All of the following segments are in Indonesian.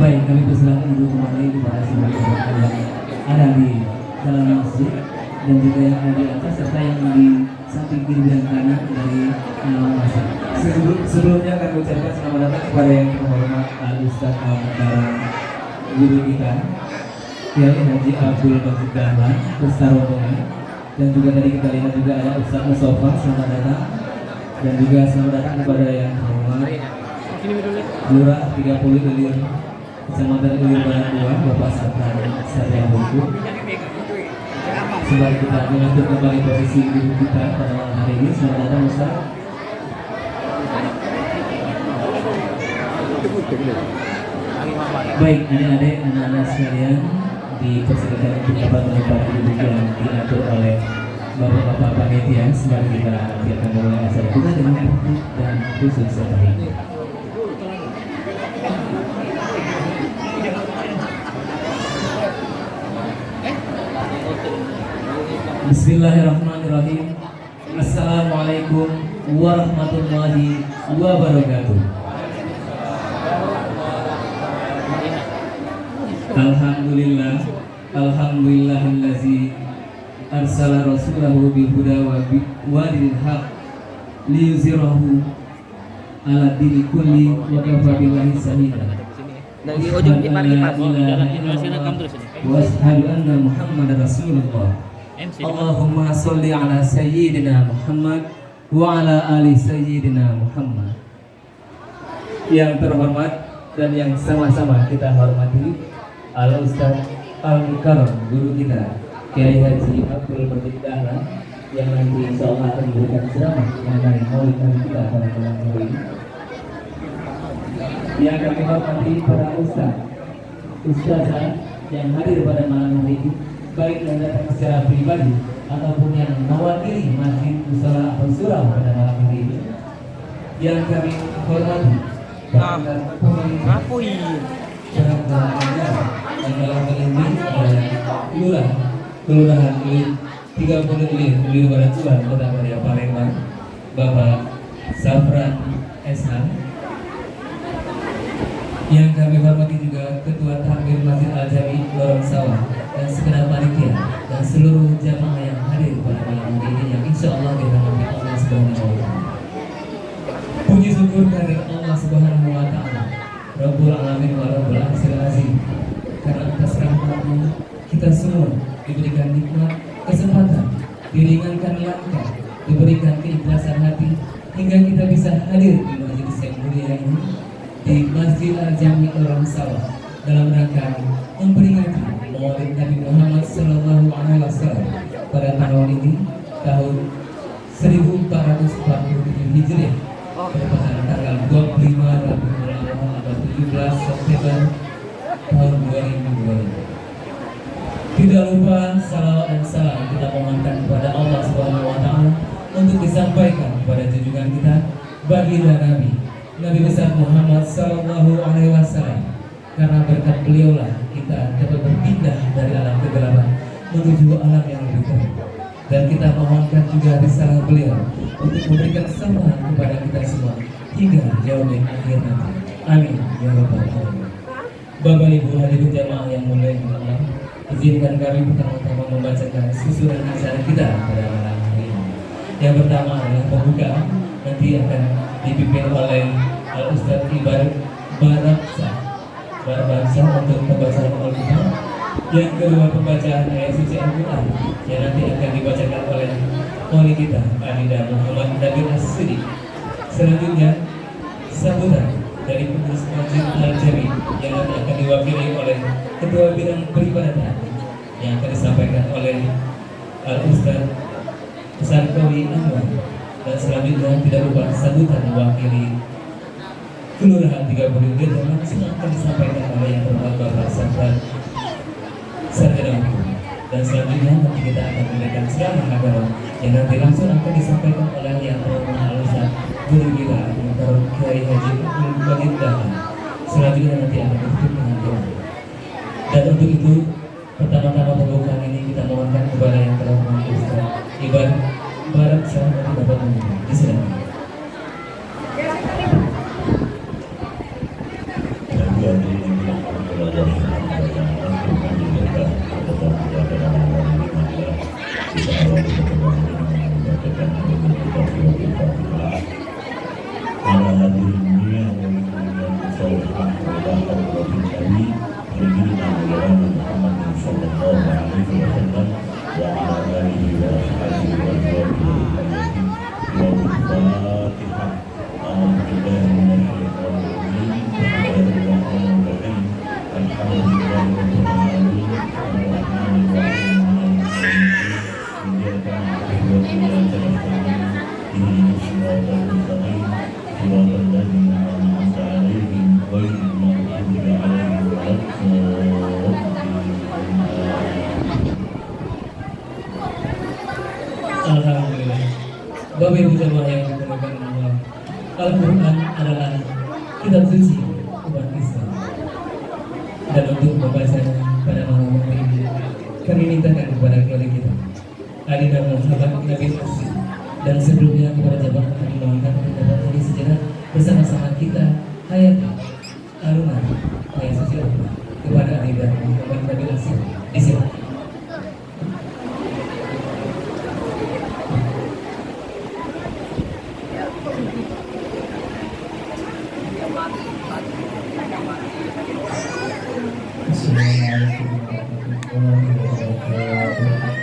Baik, kami persilakan untuk kembali kepada semua yang ada di dalam masjid dan juga yang ada di atas serta yang di samping kiri dan kanan dari masjid. Sebelumnya kami ucapkan selamat datang kepada yang terhormat Ustaz Al-Mukarram guru kita Kiai Haji Abdul Majid Dahlan beserta rombongan, dan juga tadi kita lihat juga ada Ustaz Mustafa, selamat datang, dan juga selamat datang kepada yang terhormat Lurah 30 Ilir Kecamatan Ilir Barat 2 Bapak Satria Hukum. Sembari kita mengatur kembali posisi duduk kita pada malam hari ini, selamat datang Ustaz. Baik, adik-adik, anak-anak sekalian, dipersilakan untuk dapat menempati duduk yang diatur oleh bapak-bapak panitia. Sembari kita akan mulai acara kita dengan takbir dan khusus serta Bismillahirrahmanirrahim. Assalamualaikum warahmatullahi wabarakatuh. Alhamdulillah, alhamdulillahillazi arsala rasulahu bil huda wa dinil haq liyuzhirahu ala dini kulli wa kafa billahi shahida. Dari ujung ipar-ipar jalan Indonesia kamu terus ini. Wa asyhadu anna Muhammadar Rasulullah. Allahumma sholli ala sayyidina Muhammad wa ala ali sayyidina Muhammad. Yang terhormat dan yang sama-sama kita hormati Al-Ustaz Al-Mukarram guru kita Kiai Haji Abdul Majid Dahlan yang nanti insyaallah akan memberikan ceramah mengenai maulid Nabi kita pada malam hari ini. Yang kami hormati para ustazah yang hadir pada malam hari ini, baik yang datang secara pribadi ataupun yang mewakili Masjid Musala atau Surau pada malam hari ini. Yang kami hormati yang dalam hal ini Kelurahan Ilir 30 Ilir Barat 2 Kota Madia Palembang, Bapak Safran SH. Yang kami hormati juga Ketua Tahmir Masjid Al-Jami Lorong Sawah dan segenap panitia dan seluruh jamaah yang hadir pada malam hari ini yang insya Allah dirahmati Allah Subhanahu wa Ta'ala. Puji syukur dari Allah Subhanahu wa Ta'ala, Rabbul Alamin wa Rabbul Arsyil Azim, karena atas rahmat-Nya kita semua diberikan nikmat, kesempatan, diringankan langkah, diberikan keikhlasan hati hingga kita bisa hadir di majelis yang mulia ini di Masjid Al-Jami Lorong Sawah dalam rangka memperingati Maulid Nabi Muhammad Sallallahu Alaihi Wasallam pada tahun ini, tahun 1447 Hijriah, pada tanggal 25 Rabiul Awal atau 17 September tahun 2020. Tidak lupa salawat dan salam kita mohonkan kepada Allah Subhanahu wa Ta'ala untuk disampaikan kepada junjungan kita baginda Nabi besar Muhammad Sallallahu Alaihi Wasallam, karena berkat beliaulah kita dapat berpindah dari alam kegelapan menuju alam yang lebih terang. Dan kita mohonkan juga risalah beliau untuk memberikan kesabaran kepada kita semua hingga yaumil akhir nanti. Amin ya rabbal alamin. Bapak Ibu hadirin jamaah yang mulia Allah, izinkan kami pertama-tama membacakan susunan acara kita pada malam hari ini. Yang pertama adalah pembuka, nanti akan dipimpin oleh Al-Ustaz Ibar Baraksa untuk pembacaan Al-Quran. Yang kedua pembacaan ayat suci Al-Quran yang nanti akan dibacakan oleh wali kita Adida Muhammad Nabil As-Siddiq. Selanjutnya sambutan dari pengurus Masjid Al-Jami yang nanti akan diwakili oleh Ketua Bidang Peribadatan yang akan disampaikan oleh Al-Ustaz Sarkawi Anwar. Dan selanjutnya tidak lupa sambutan mewakili Kelurahan 30 Ilir yang langsung akan disampaikan oleh yang terhormat Bapak Safran Sarjana Hukum. Dan selanjutnya nanti kita akan memberikan ceramah agama yang nanti langsung akan disampaikan oleh yang terhormat Al-Ustaz guru kita Mukarram Kiai Haji Abdul Majid Dahlan. Selanjutnya nanti akan ditutup dengan doa. Dan untuk itu pertama-tama pembukaan ini kita mohonkan kepada yang terhormat Ustaz Ibar Baraksa nanti dapat membuka. Disilakan. Hadirin yang Para hadirin mulia yang dimuliakan oleh Nabi Sayyidina Maulana Muhammad sallallahu alaihi wasallam wa ala alihi wa ashabihi wa sahbihi wa Al-Fatihah. A'udzubillahi minasyaitonir rajim. Bismillahirrahmanirrahim. Alhamdulillahirabbil alamin. Arrahmanir rahim. Iyyaka na'budu wa iyyaka nasta'in. Ihdinas siratal mustaqim. Siratal ladzina an'amta 'alaihim ghairil maghdubi 'alaihim waladdallin. Alhamdulillah. Bapak Ibu jemaah yang dimuliakan Allah, Al-Quran adalah kitab suci umat Islam. Dan untuk membacanya pada malam hari ini, kami mintakan kepada keluarga kita, Adinda Muhammad Nabi Asri, dan sebelumnya kepada jemaah kami mohonkan untuk berdiri sejenak bersama-sama kita hayati alunan ayat suci Al-Quran kepada Adinda Muhammad Nabi Asri. Disilakan. Assalamualaikum warahmatullahi wabarakatuh.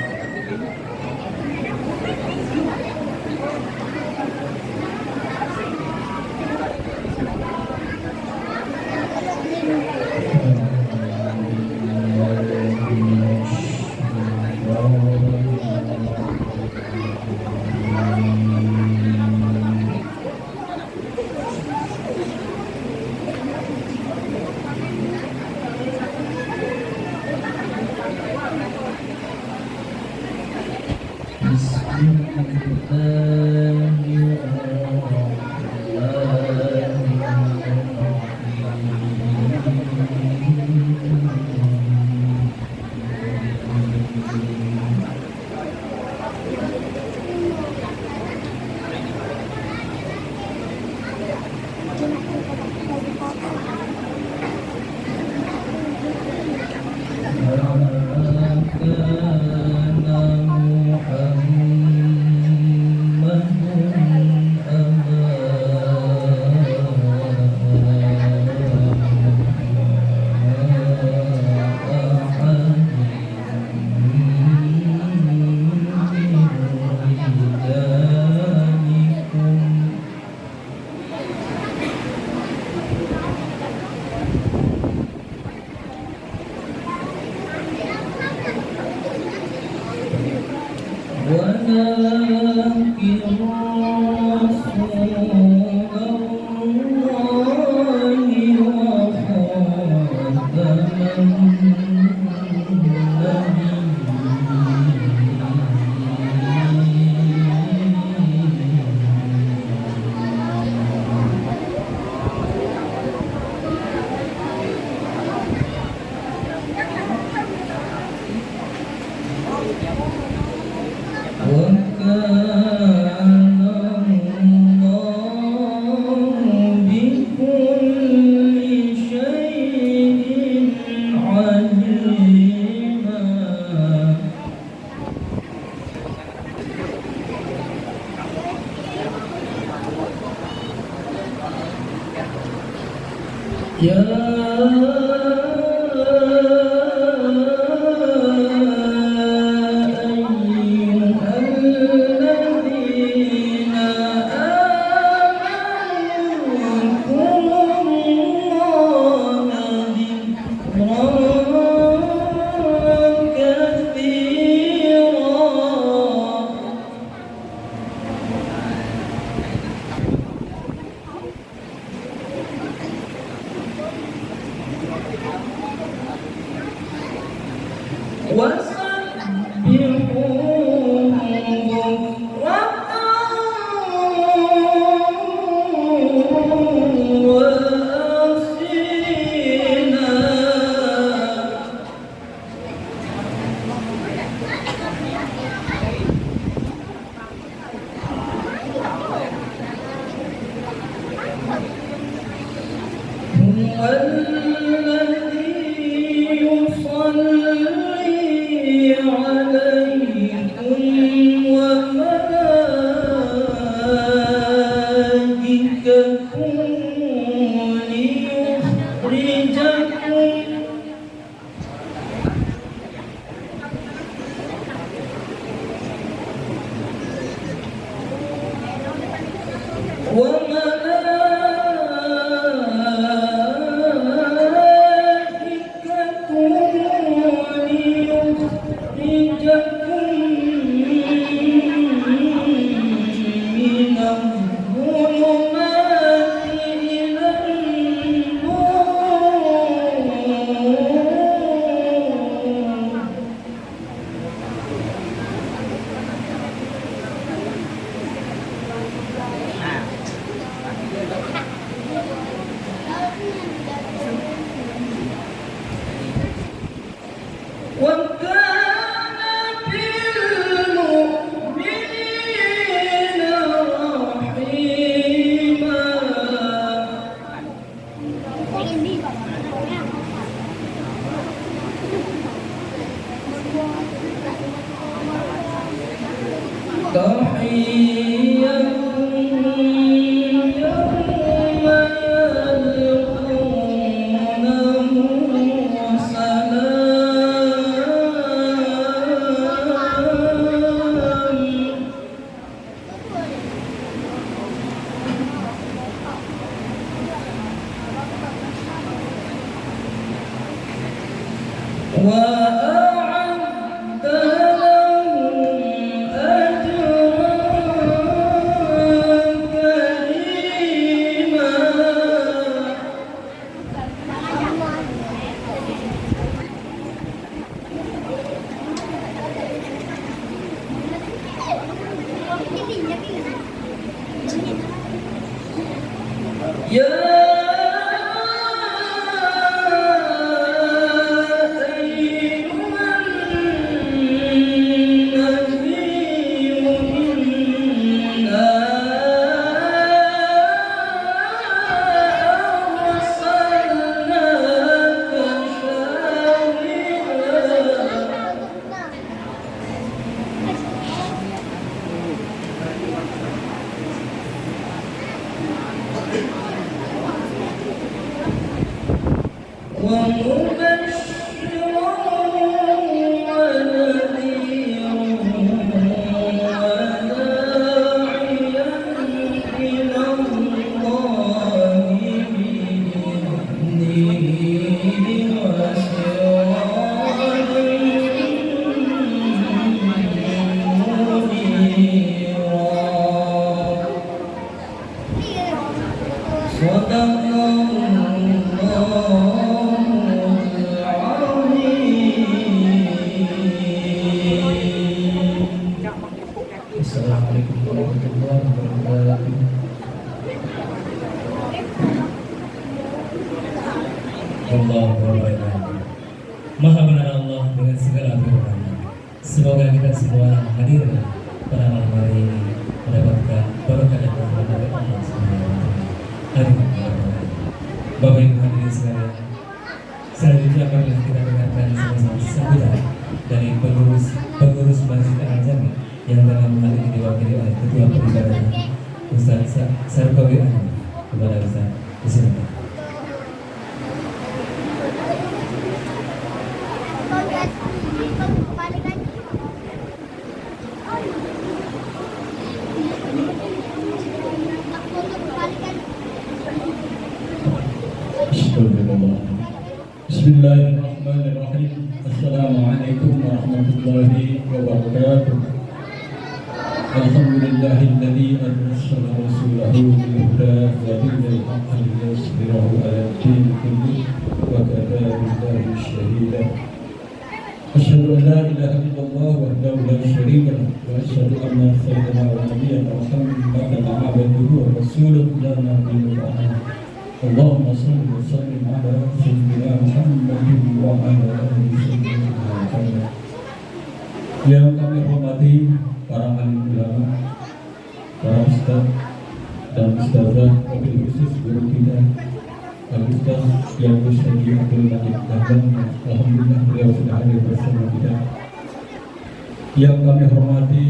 Assalamualaikum warahmatullahi wabarakatuh. Allah wabarakatuh. Maha benar Allah dengan segala firman. Semoga kita semua hadir pada malam hari ini mendapatkan berkah dan rahmat dari Allah Subhanahu wa taala. Amin. Bapak Ibu hadirin sekalian, selanjutnya marilah kita dengarkan sama-sama sambutan dari pengurus Masjid Al-Jami yang dalam hal ini diwakili oleh Ketua Peribadatan Ustaz Sarkowi Ahmad. Kepada Ustaz, silakan. Bismillahirrahmanirrahim. Assalamualaikum warahmatullahi wabarakatuh. Alhamdulillahilladzi arsala rasulahu bil huda wa dinil haqqi liyuzhirahu 'alad din kullihi wa kafa billahi shahida. Asyhadu an la ilaha illallah wahdahu la syarika lahu wa asyhadu anna sayyidana wa nabiyyana Muhammadan 'abduhu wa rasuluhu la nabiyya ba'dahu. Allahumma shalli wa sallim ala sayyidina Muhammadin wa ala alihi sayyidina Muhammad. Yang kami hormati para alim ulama, para ustaz dan ustazah, wabil khusus guru kita Al-Ustaz yang Ustaz Abdul Majid Dahlan. Alhamdulillah beliau sudah hadir bersama kita. Yang kami hormati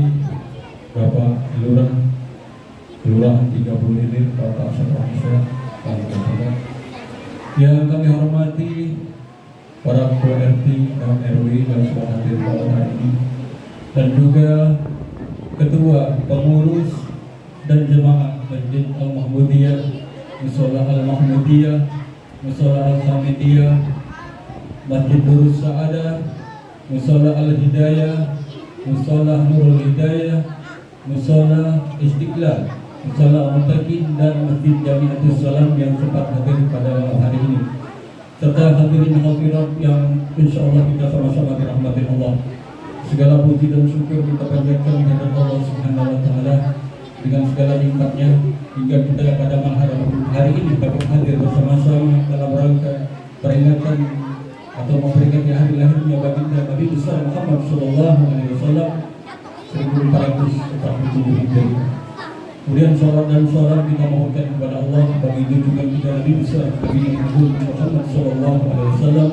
Bapak Lurah 30 Lilir, Bapak Syafa'isa, yang kami hormati para ketua RT dan RW yang sudah hadir pada hari ini, dan juga ketua pengurus dan jemaah Masjid Al-Mahmudiyah, Mushola Al-Mahmudiyah, Mushola Al-Hamidiyah, Masjid Nurul Sa'adah, Mushola Al-Hidayah, Mushola Nurul Hidayah, Mushola Istiqlal, Mushola Al-Mutakin, dan Masjid Jamiatul Salam yang sempat hadir pada malam hari ini, serta hadirin hadirat yang insya Allah kita sama-sama dirahmati Allah. Segala puji dan syukur kita panjatkan kepada Allah Subhanahu wa taala dengan segala nikmatnya, hingga kita pada malam hari ini dapat hadir bersama-sama dalam rangka peringatan atau memperingati hari lahirnya baginda Nabi besar Muhammad sallallahu alaihi wasallam 1447 Hijriah. Kemudian salat dan salam kita mohonkan kepada Allah bagi junjungan kita Nabi besar Nabi Muhammad sallallahu alaihi wasallam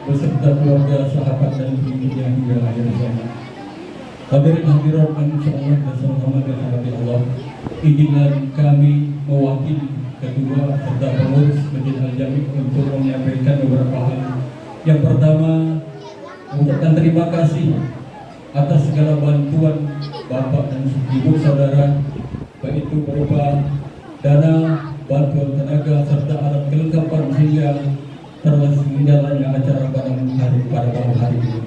beserta keluarga, sahabat dan pengikutnya hingga akhir zaman. Hadirin hadirat yang insyaallah bersama-sama dengan Allah, izinkan kami mewakili ketua serta pengurus Masjid Al-Jami untuk menyampaikan beberapa hal. Yang pertama, mengucapkan terima kasih atas segala bantuan Bapak dan Ibu saudara, baik itu berupa dana, bantuan tenaga serta alat kelengkapan sehingga terselenggaranya acara pada malam hari ini.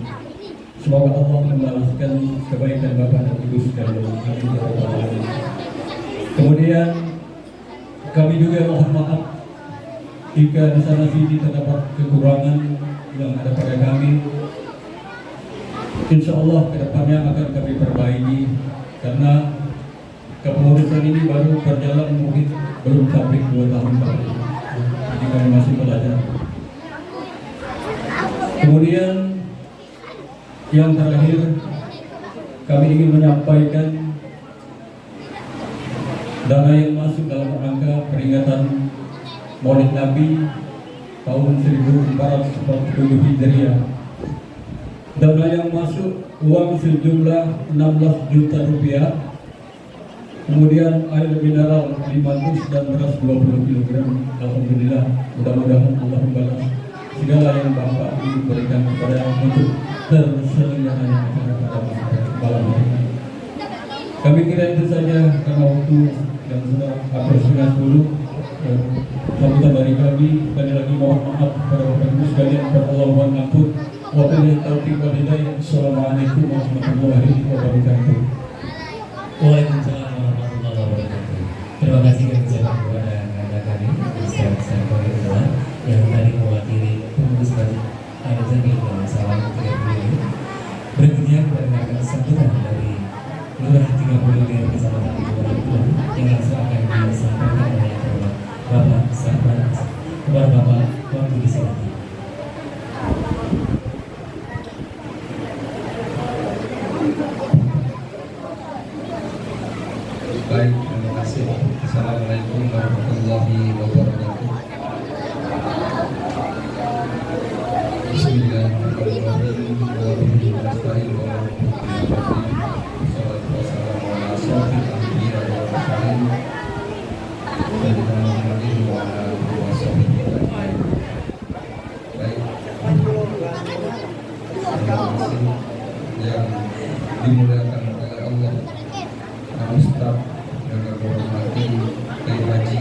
Semoga Allah membalaskan kebaikan Bapak dan Ibu sekalian. Kemudian kami juga mohon maaf jika di sana sini terdapat kekurangan yang ada pada kami. Insya Allah kedepannya akan kami perbaiki karena kepengurusan ini baru berjalan mungkin belum sampai 2 tahun lagi. Jadi kami masih belajar. Kemudian yang terakhir, kami ingin menyampaikan dana yang masuk dalam rangka peringatan Maulid Nabi tahun 1447 Hijriah. Dana yang masuk uang sejumlah 16 juta rupiah, kemudian air mineral 500 dan beras 20 kg. Alhamdulillah, mudah-mudahan Allah membalas segala yang Bapak berikan kepada untuk terselenggaranya acara pada malam hari. Kami kira itu saja karena waktu yang sudah hampir setengah 10. Sambutan dari kami, sekali lagi mohon maaf kepada Bapak Ibu sekalian, kepada Allah mohon ampun. Wabillahi taufiq wal hidayah. Assalamualaikum warahmatullahi wabarakatuh. Waalaikumsalam warahmatullahi wabarakatuh. Terima kasih kami ucapkan kepada kakak kami Ustaz Komitmen yang tadi mewakili pengurus Masjid Al-Jami dalam salam 30 berikutnya kepada kakak sambutan dari Lurah 30 dari Kecamatan Ibu yang langsung akan disampaikan oleh Bapak Sahabat kepada Bapak waktu disilakan. Baik, terima kasih. Assalamualaikum warahmatullahi wabarakatuh. Bismillahirrahmanirrahim. Wassalatu wassalamu ala asyrofil anbiya wal mursalin sayyidina Muhammadin wa ala alihi washabihi ajmain. Baik, terima kasih yang dimuliakan oleh Allah. Kami Ustaz yang kami hormati Kiai Haji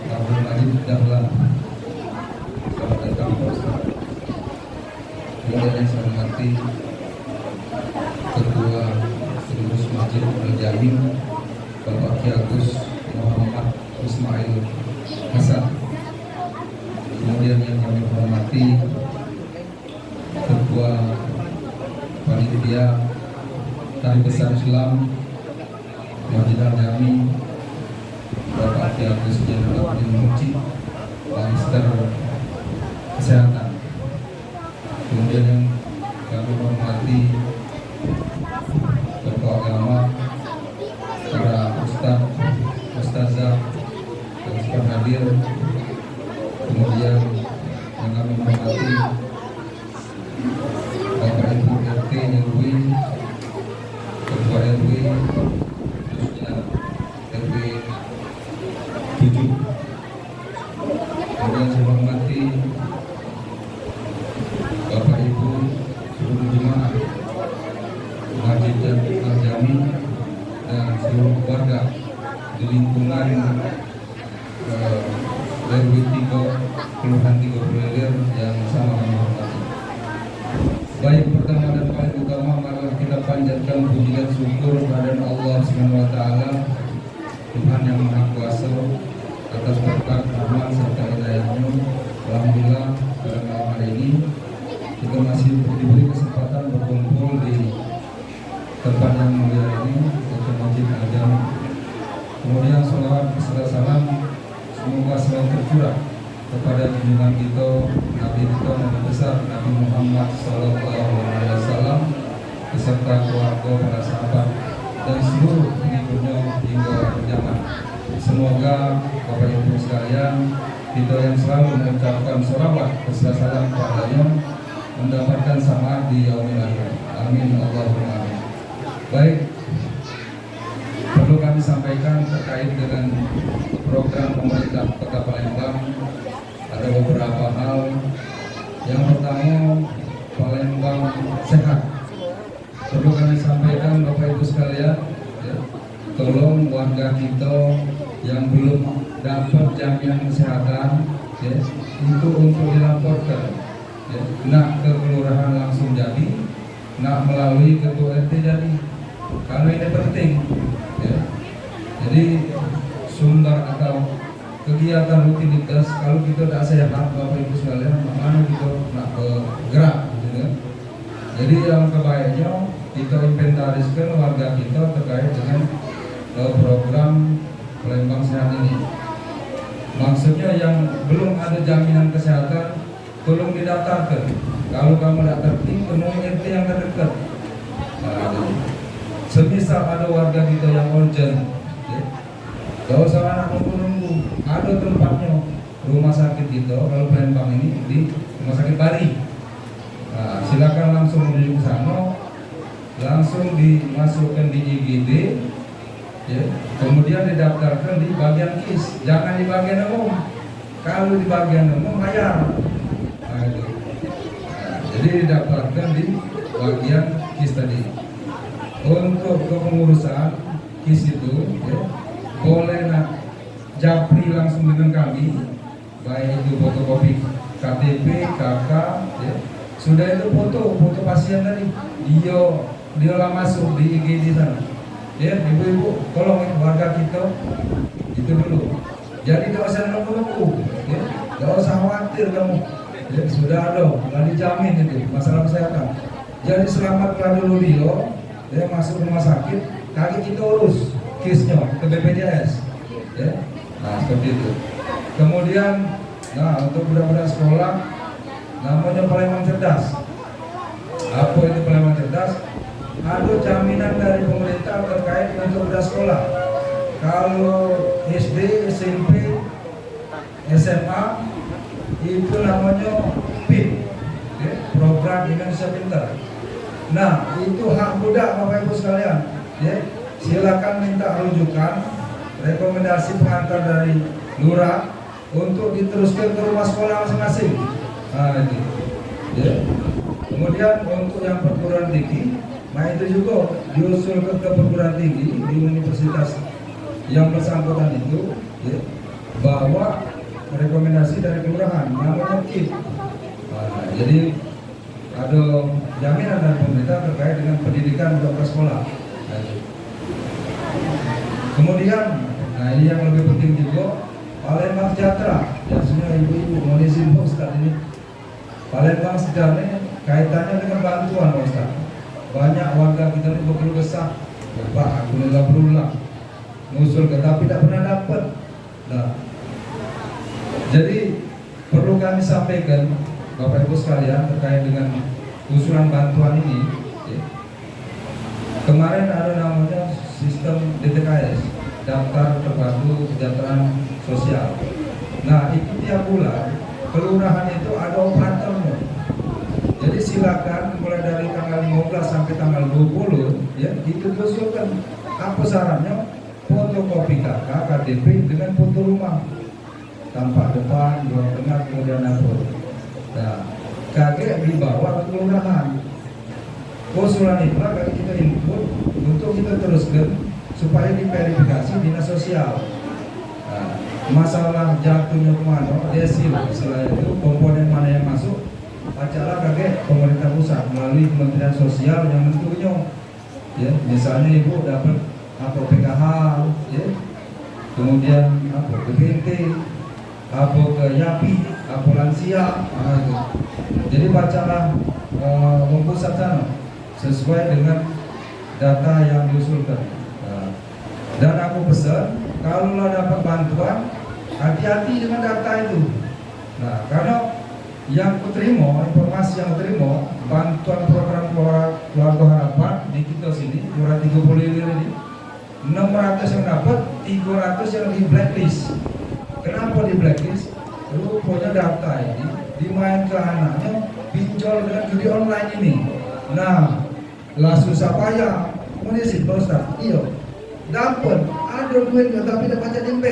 Abdul Majid Dahlan, selamat datang Pak Ustaz. Kemudian yang saya hormati Ketua Pengurus Masjid Al-Jami Bapak Ki Agus Muhammad Ismail Hasan. Kemudian yang kami hormati Ketua Panitia Tari Besar Islam Masjid Al-Jami Bapak Ki Agus Jenderal Muci, Magister Kesehatan. Kemudian yang kami hormati tokoh agama, para ustaz, ustazah yang sempat hadir. Kemudian yang kami hormati Bapak Ibu RT RW, Ketua RW, khususnya RW 7. Kemudian saya hormati Bapak Ibu seluruh jemaah Masjid Al-Jami dan seluruh warga di lingkungan RW 3 Kelurahan 3 Beler yang sama kami hormati. Baik, pertama dan paling utama mari kita panjatkan puji dan syukur kepada Allah Subhanahu wa taala, Tuhan yang Maha Kuasa, atas berkat rahmat serta hidayah-Nya. Alhamdulillah pada malam hari ini kita masih diberi kesempatan berkumpul di tempat yang mulia ini, yaitu Masjid Al-Jami. Kemudian salawat beserta salam semoga selalu tercurah kepada junjungan kita, Nabi kita, Nabi besar Nabi Muhammad SAW beserta keluarga, para sahabat dan seluruh pengikutnya hingga akhir zaman. Semoga Bapak Ibu sekalian, kita yang selalu mengucapkan sholawat beserta salam kepadanya mendapatkan syafaat di yaumil akhir. Amin Allahumma amin. Baik, perlu kami sampaikan terkait dengan program pemerintah Kota Palembang ada beberapa hal. Yang pertama, Palembang sehat. Perlu kami sampaikan Bapak Ibu sekalian, ya, tolong warga kita yang belum dapat jaminan kesehatan, ya, itu untuk dilaporkan, ya, nak ke kelurahan langsung jadi, nak melalui ketua RT jadi. Kalau ini penting, ya. Jadi sumber atau kegiatan rutinitas kalau kita tidak sehat, Bapak Ibu sekalian, mana kita nak bergerak, gitu kan? Jadi yang kebaiknya kita inventariskan warga kita terkait dengan program Palembang Sehat ini. Maksudnya yang belum ada jaminan kesehatan, tolong didaftarkan. Kalau kamu tidak tertib, temui RT yang terdekat. Nah, semisal ada warga kita yang urgent, ya, gak usah anak nunggu-nunggu, ada tempatnya rumah sakit kita. Kalau Palembang ini di rumah sakit Bari. Nah, silakan langsung menuju ke sana, langsung dimasukkan di IGD, ya, kemudian didaftarkan di bagian KIS, jangan di bagian umum. Kalau di bagian umum bayar. Nah, itu. Nah, jadi didaftarkan di bagian KIS tadi. Untuk kepengurusan KIS itu, ya, boleh nak japri langsung dengan kami, baik itu fotokopi KTP, KK, ya. Sudah itu foto pasien tadi, dia lah masuk di IGD sana. Ya, ibu-ibu, tolong warga kita itu dulu. Jadi tidak usah nunggu-nunggu, ya, tidak usah khawatir kamu. Ya, sudah ada, nggak dijamin itu masalah kesehatan. Jadi selamatkan dulu dia masuk rumah sakit, kaki kita urus kisnya ke BPJS. Ya, nah seperti itu. Kemudian, nah untuk budak-budak sekolah, namanya Palembang Cerdas. Apa itu Palembang Cerdas? Ada jaminan dari pemerintah terkait untuk budak sekolah. Kalau SD, SMP, SMA itu namanya PIP, ya, Program Indonesia Pintar. Nah, itu hak budak Bapak Ibu sekalian. Ya, silakan minta rujukan rekomendasi pengantar dari lurah untuk diteruskan ke rumah sekolah masing-masing. Nah, itu. Ya. Kemudian untuk yang perguruan tinggi, nah itu juga diusul ke perguruan tinggi di universitas yang bersangkutan itu, ya, bahwa rekomendasi dari kelurahan namanya KIP. Nah, jadi ada jaminan dari pemerintah terkait dengan pendidikan untuk sekolah. Nah, kemudian, nah ini yang lebih penting juga, Palembang Sejahtera. Biasanya ibu-ibu mau disimpan Ustaz ini. Palembang Sejahtera ini kaitannya dengan bantuan Ustaz. Banyak warga kita ini berkeluh kesah, Pak, aku nggak berulang ngusul ke tapi tidak pernah dapat. Nah, jadi perlu kami sampaikan Bapak Ibu sekalian terkait dengan usulan bantuan ini, ya. Kemarin ada namanya sistem DTKS, Daftar Terpadu Kesejahteraan Sosial. Nah, itu tiap bulan kelurahan itu ada operatornya. Jadi silakan mulai dari tanggal 15 sampai tanggal 20, ya, itu diusulkan apa syaratnya, fotokopi KK, KTP dengan foto rumah, tampak depan, ruang tengah, kemudian dapur. Nah, kakek dibawa ke kelurahan. Usulan itu kakek kita input untuk kita teruskan supaya diverifikasi dinas sosial. Nah, masalah jatuhnya kemana, desil, selain itu komponen mana yang masuk, bacalah kakek pemerintah pusat melalui Kementerian Sosial yang tentunya, ya, misalnya ibu dapat apa PKH, ya, kemudian apa BPT, apa ke YAPI, apa lansia, nah itu. Jadi bacalah pusat sana sesuai dengan data yang diusulkan. Nah, dan aku pesan kalau dapat bantuan, hati-hati dengan data itu. Nah, karena yang kuterima, informasi yang kuterima, bantuan program keluarga harapan di kita sini 230 ini 600 yang dapat, 300 yang di blacklist. Kenapa di blacklist? Rupanya data ini dimainkan anaknya pinjol dengan judi online ini. Nah, lah susah payah Komunisip Pak Ustaz. Iya. Dapat ada duitnya tapi tidak baca DP,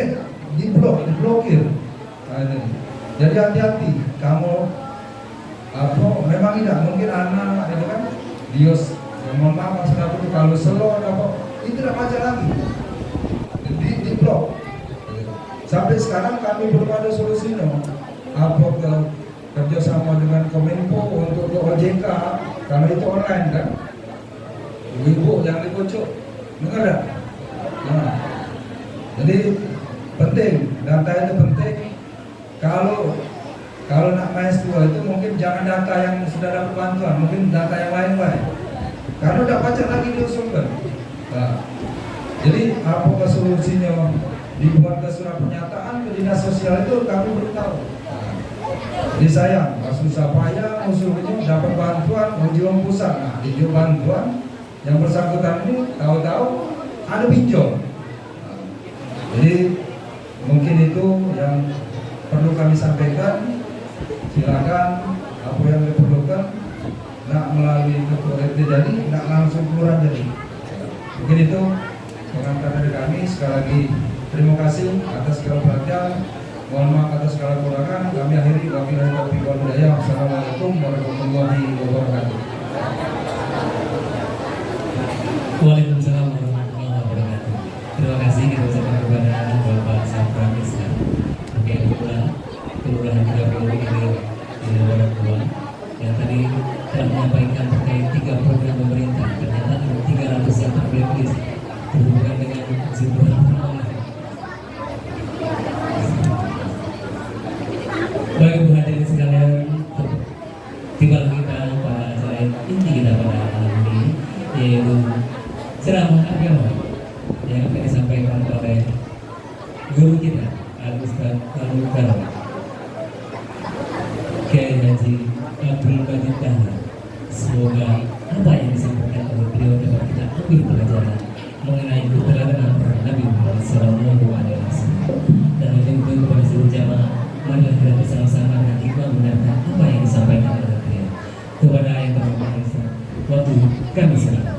diblokir. Nah, ini. Jadi hati-hati. Kamu memang tidak mungkin anak itu kan Dios mohon maaf maksud aku tuh kalau selo itu tidak baca lagi di blok. Sampai sekarang kami belum ada solusinya. Kerjasama dengan Kominfo untuk ke OJK karena itu online kan. Ibu yang dikocok dengar tak? Nah, jadi penting, data itu penting. Kalau nak mahasiswa itu mungkin jangan data yang sudah dapat bantuan, mungkin data yang lain. Karena udah baca lagi diusulkan. Nah, jadi apa solusinya? Dibuat ke surat pernyataan ke dinas sosial itu kami belum tahu. Jadi sayang, susah payah usulnya dapat bantuan ujian pusat. Nah, ujian bantuan yang bersangkutan ini tahu-tahu ada pinjol. Nah, jadi mungkin itu yang perlu kami sampaikan. Silakan apa yang diperlukan, nak melalui ketua RT jadi, nak langsung kelurahan jadi. Mungkin itu pengantar dari kami. Sekali lagi terima kasih atas segala perhatian. Mohon maaf atas segala kekurangan. Kami akhiri wabillahi taufiq wal hidayah. Wassalamualaikum warahmatullahi wabarakatuh. Waalaikumsalam warahmatullahi wabarakatuh. Terima kasih kita ucapkan kepada Bapak Sapra Misna, Kelurahan Grabau ini di Luar Tua, yang tadi telah menyampaikan terkait 3 program pemerintah. Ternyata ada 300 yang terblacklist berhubungan dengan kesimpulan permohonan. Baik Bu hadirin sekalian, tiba kita pada acara inti kita pada malam ini, yaitu ceramah agama yang akan disampaikan oleh guru kita Al-Ustaz Al-Mukarram Kiai Haji Abdul Majid Dahlan. Semoga apa yang disampaikan oleh beliau dapat kita ambil pelajaran mengenai keteladanan Nabi Muhammad SAW. Dan untuk kepada seluruh jamaah, marilah kita bersama-sama dengan hikmah mendengarkan apa yang disampaikan oleh beliau. Kepada yang terhormat, waktu kami serahkan.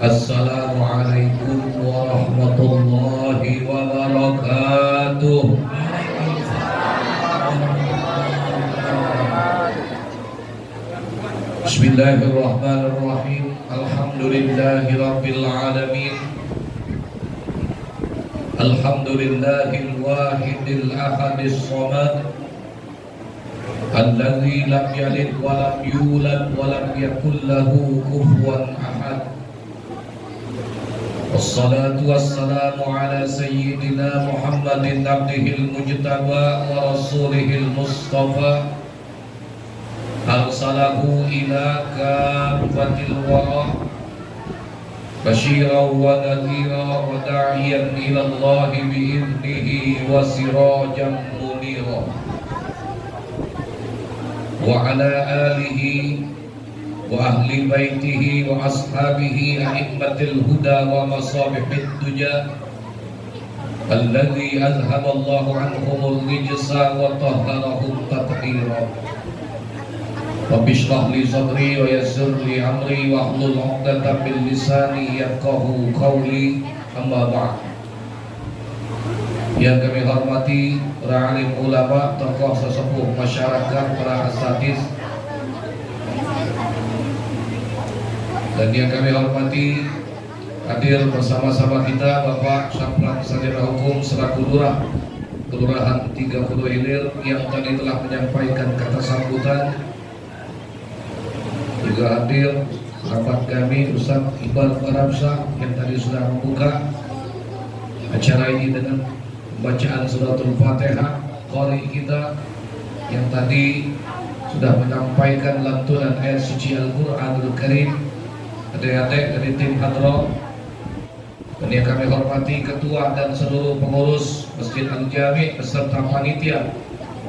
Assalamualaikum warahmatullahi wabarakatuh. Bismillahirrahmanirrahim. Alhamdulillahirabbil alamin. Alhamdulillahil wahidil ahadis samad. Alladzi lam yalid wa lam yulad wa lam yakul lahu kufuwan ahad. Wassalatu wassalamu ala sayyidina Muhammadin abdihil mujtaba wa rasulihil mustafa, arsalahu ila kafatil wara basyiran wa nadhira wa da'iyan ila Allah bi'idnihi wa sirajan munira. Wa ala alihi wa ahli baitihi wa ashabihi a'immatil huda wa masabihid duja alladhi azhaballahu anhumul rijsa wa tahharahum tathira. Rabbi shrah li sadri wa yassir li amri wa hlul 'uqdatam min lisani yafqahu qawli. Amma ba'd. Yang kami hormati para alim ulama, tokoh sesepuh masyarakat, para asatidz, dan yang kami hormati hadir bersama-sama kita Bapak Sapra Sarjana Hukum selaku Lurah Kelurahan 30 Hilir yang tadi telah menyampaikan kata sambutan. Juga hadir sahabat kami Ustaz Iqbal Arabsah yang tadi sudah membuka acara ini dengan bacaan suratul Fatihah. Qari kita yang tadi sudah menyampaikan lantunan ayat suci Al-Qur'anul Karim. Adik-adik dari tim hadroh, dan yang kami hormati ketua dan seluruh pengurus Masjid Al-Jami beserta panitia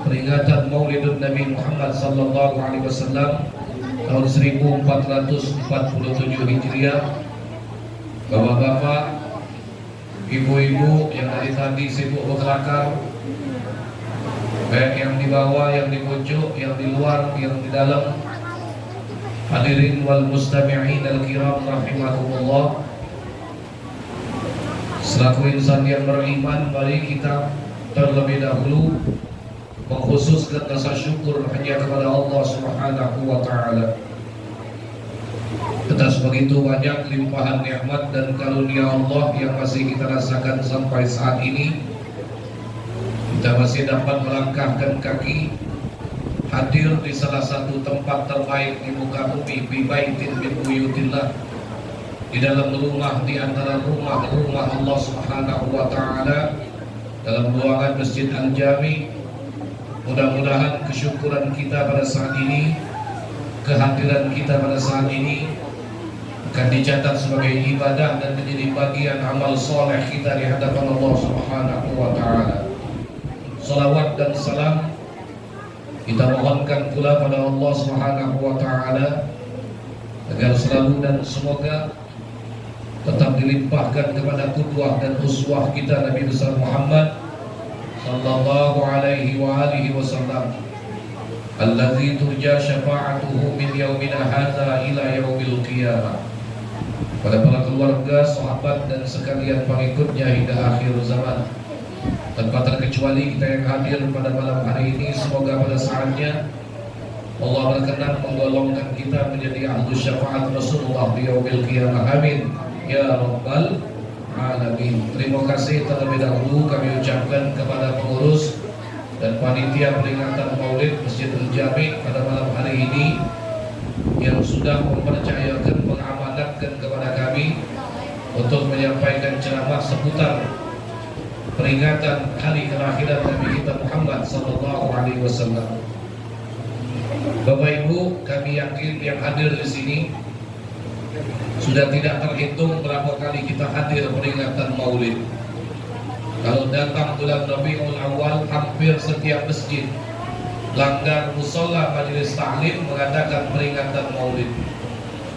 peringatan Maulidun Nabi Muhammad sallallahu alaihi wasallam tahun 1447 Hijriah. Bapak-bapak, ibu-ibu yang dari tadi sibuk berkelakar, baik yang di bawah, yang di pojok, yang di luar, yang di dalam. Hadirin wal mustami'in al-kiram rahimakumullah. Selaku insan yang beriman, mari kita terlebih dahulu mengkhususkan rasa syukur hanya kepada Allah Subhanahu wa taala atas begitu banyak limpahan nikmat dan karunia Allah yang masih kita rasakan sampai saat ini. Kita masih dapat melangkahkan kaki hadir di salah satu tempat terbaik di muka bumi, bi baitin min buyutillah, di dalam rumah di antara rumah-rumah Allah Subhanahu wa taala, dalam ruangan Masjid Al-Jami. Mudah-mudahan kesyukuran kita pada saat ini, kehadiran kita pada saat ini akan dicatat sebagai ibadah dan menjadi bagian amal soleh kita di hadapan Allah Subhanahu wa taala. Salawat dan salam kita mohonkan pula pada Allah Subhanahu wa taala agar selalu dan semoga tetap dilimpahkan kepada qudwah dan uswah kita Nabi besar Muhammad sallallahu alaihi wa alihi wasallam, alladzi turja syafa'atuhu min yaumina hadza ila yaumil qiyamah. Pada para keluarga, sahabat dan sekalian pengikutnya hingga akhir zaman. Tanpa terkecuali kita yang hadir pada malam hari ini, semoga pada saatnya Allah berkenan menggolongkan kita menjadi ahlu syafaat Rasulullah di yaumil qiyamah. Amin ya rabbal alamin. Terima kasih terlebih dahulu kami ucapkan kepada pengurus dan panitia peringatan Maulid Masjid Al-Jami pada malam hari ini yang sudah mempercayakan, mengamanatkan kepada kami untuk menyampaikan ceramah seputar peringatan hari kelahiran Nabi kita Muhammad sallallahu alaihi wasallam. Bapak Ibu, kami yakin yang hadir di sini sudah tidak terhitung berapa kali kita hadir peringatan Maulid. Kalau datang bulan Rabiul Awal, hampir setiap masjid, langgar musola, majelis taklim mengadakan peringatan Maulid.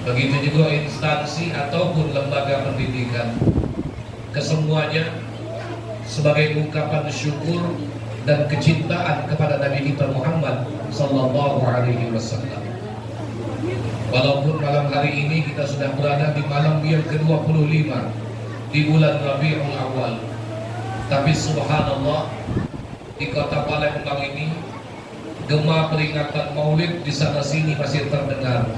Begitu juga instansi ataupun lembaga pendidikan. Kesemuanya sebagai ungkapan syukur dan kecintaan kepada Nabi kita Muhammad sallallahu alaihi wasallam. Walaupun malam hari ini kita sudah berada di malam yang ke-25 di bulan Rabiul Awal, tapi subhanallah di kota Palembang ini gema peringatan Maulid di sana sini masih terdengar.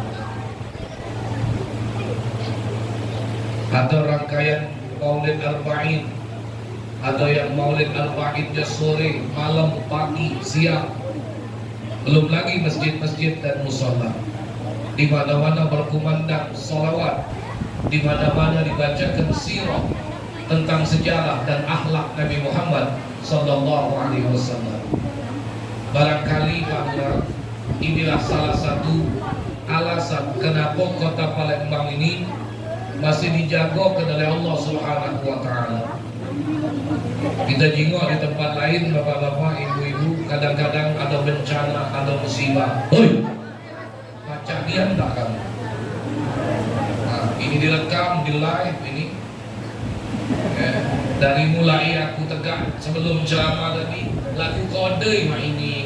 Ada rangkaian Maulid Arba'in, ada yang Maulid Arba'innya sore, malam, pagi, siang. Belum lagi masjid-masjid dan musola. Di mana-mana berkumandang salawat, di mana-mana dibacakan sirah tentang sejarah dan akhlak Nabi Muhammad sallallahu alaihi wasallam. Barangkali bahwa inilah salah satu alasan kenapa kota Palembang ini masih dijaga oleh Allah Subhanahu wa taala. Kita jingok di tempat lain, bapak-bapak, ibu-ibu, kadang-kadang ada bencana, ada musibah. Hoi, baca diam tak kamu? Nah, ini direkam, di live ini. Dari mulai aku tegak sebelum ceramah tadi, lagu kode mak ini.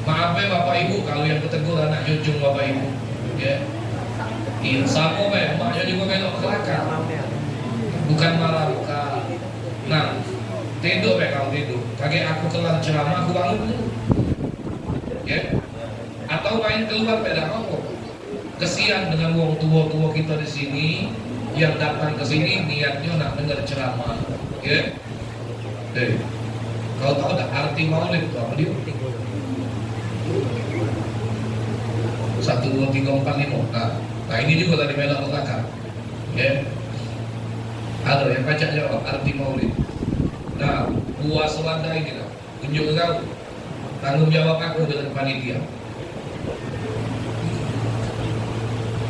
Maaf ya bapak ibu kalau yang ketegur anak cucu bapak ibu. Ya. Sama ya, maknya juga belok ke belakang. Bukan marah bukan. Nah, tidur kalau tidur. Kaget aku kelar ceramah, aku bangun dulu. Ya. Atau main keluar beda apa? Kesian dengan wong tua-tua kita di sini yang datang ke sini niatnya nak dengar ceramah. Ya. Kau tahu tak arti Maulid itu apa dia? 1, 2, 3, 4, 5. Nah ini juga tadi belok ke belakang. Ya. Ada yang baca jawab arti Maulid. Nah, puas wanda ini lah. Unjuk kau. Tanggung jawab aku dengan panitia.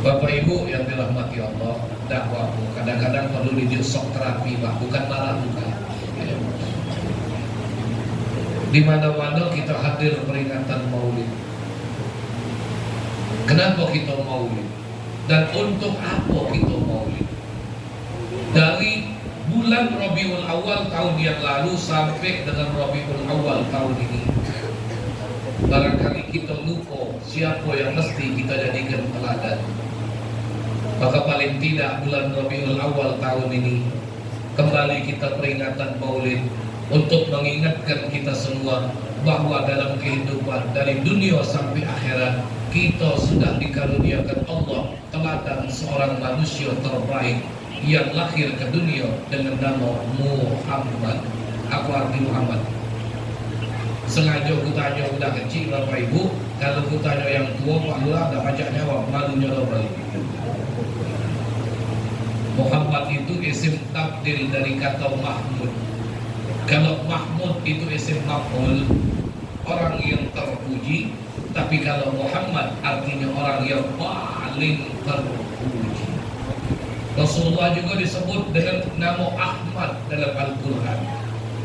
Bapak Ibu yang dirahmati Allah, dakwahmu kadang-kadang perlu dijusok terapi, Pak, bukan marah bukan. Ya. Di mana-mana kita hadir peringatan Maulid. Kenapa kita Maulid? Dan untuk apa kita Maulid? Dari bulan Rabiul Awal tahun yang lalu sampai dengan Rabiul Awal tahun ini, barangkali kita lupa siapa yang mesti kita jadikan teladan. Maka paling tidak bulan Rabiul Awal tahun ini kembali kita peringatan Maulid untuk mengingatkan kita semua bahwa dalam kehidupan dari dunia sampai akhirat kita sudah dikaruniakan Allah teladan seorang manusia terbaik yang lahir ke dunia dengan nama Muhammad. Apa arti Muhammad? Sengaja aku tanya udah kecil Bapak Ibu, kalau aku tanya yang tua Pak Lurah dah pajak jawab, malunya double. Muhammad itu isim tabdil dari kata Mahmud. Kalau Mahmud itu isim maf'ul, orang yang terpuji. Tapi kalau Muhammad artinya orang yang paling terpuji. Rasulullah juga disebut dengan nama Ahmad dalam Al-Quran.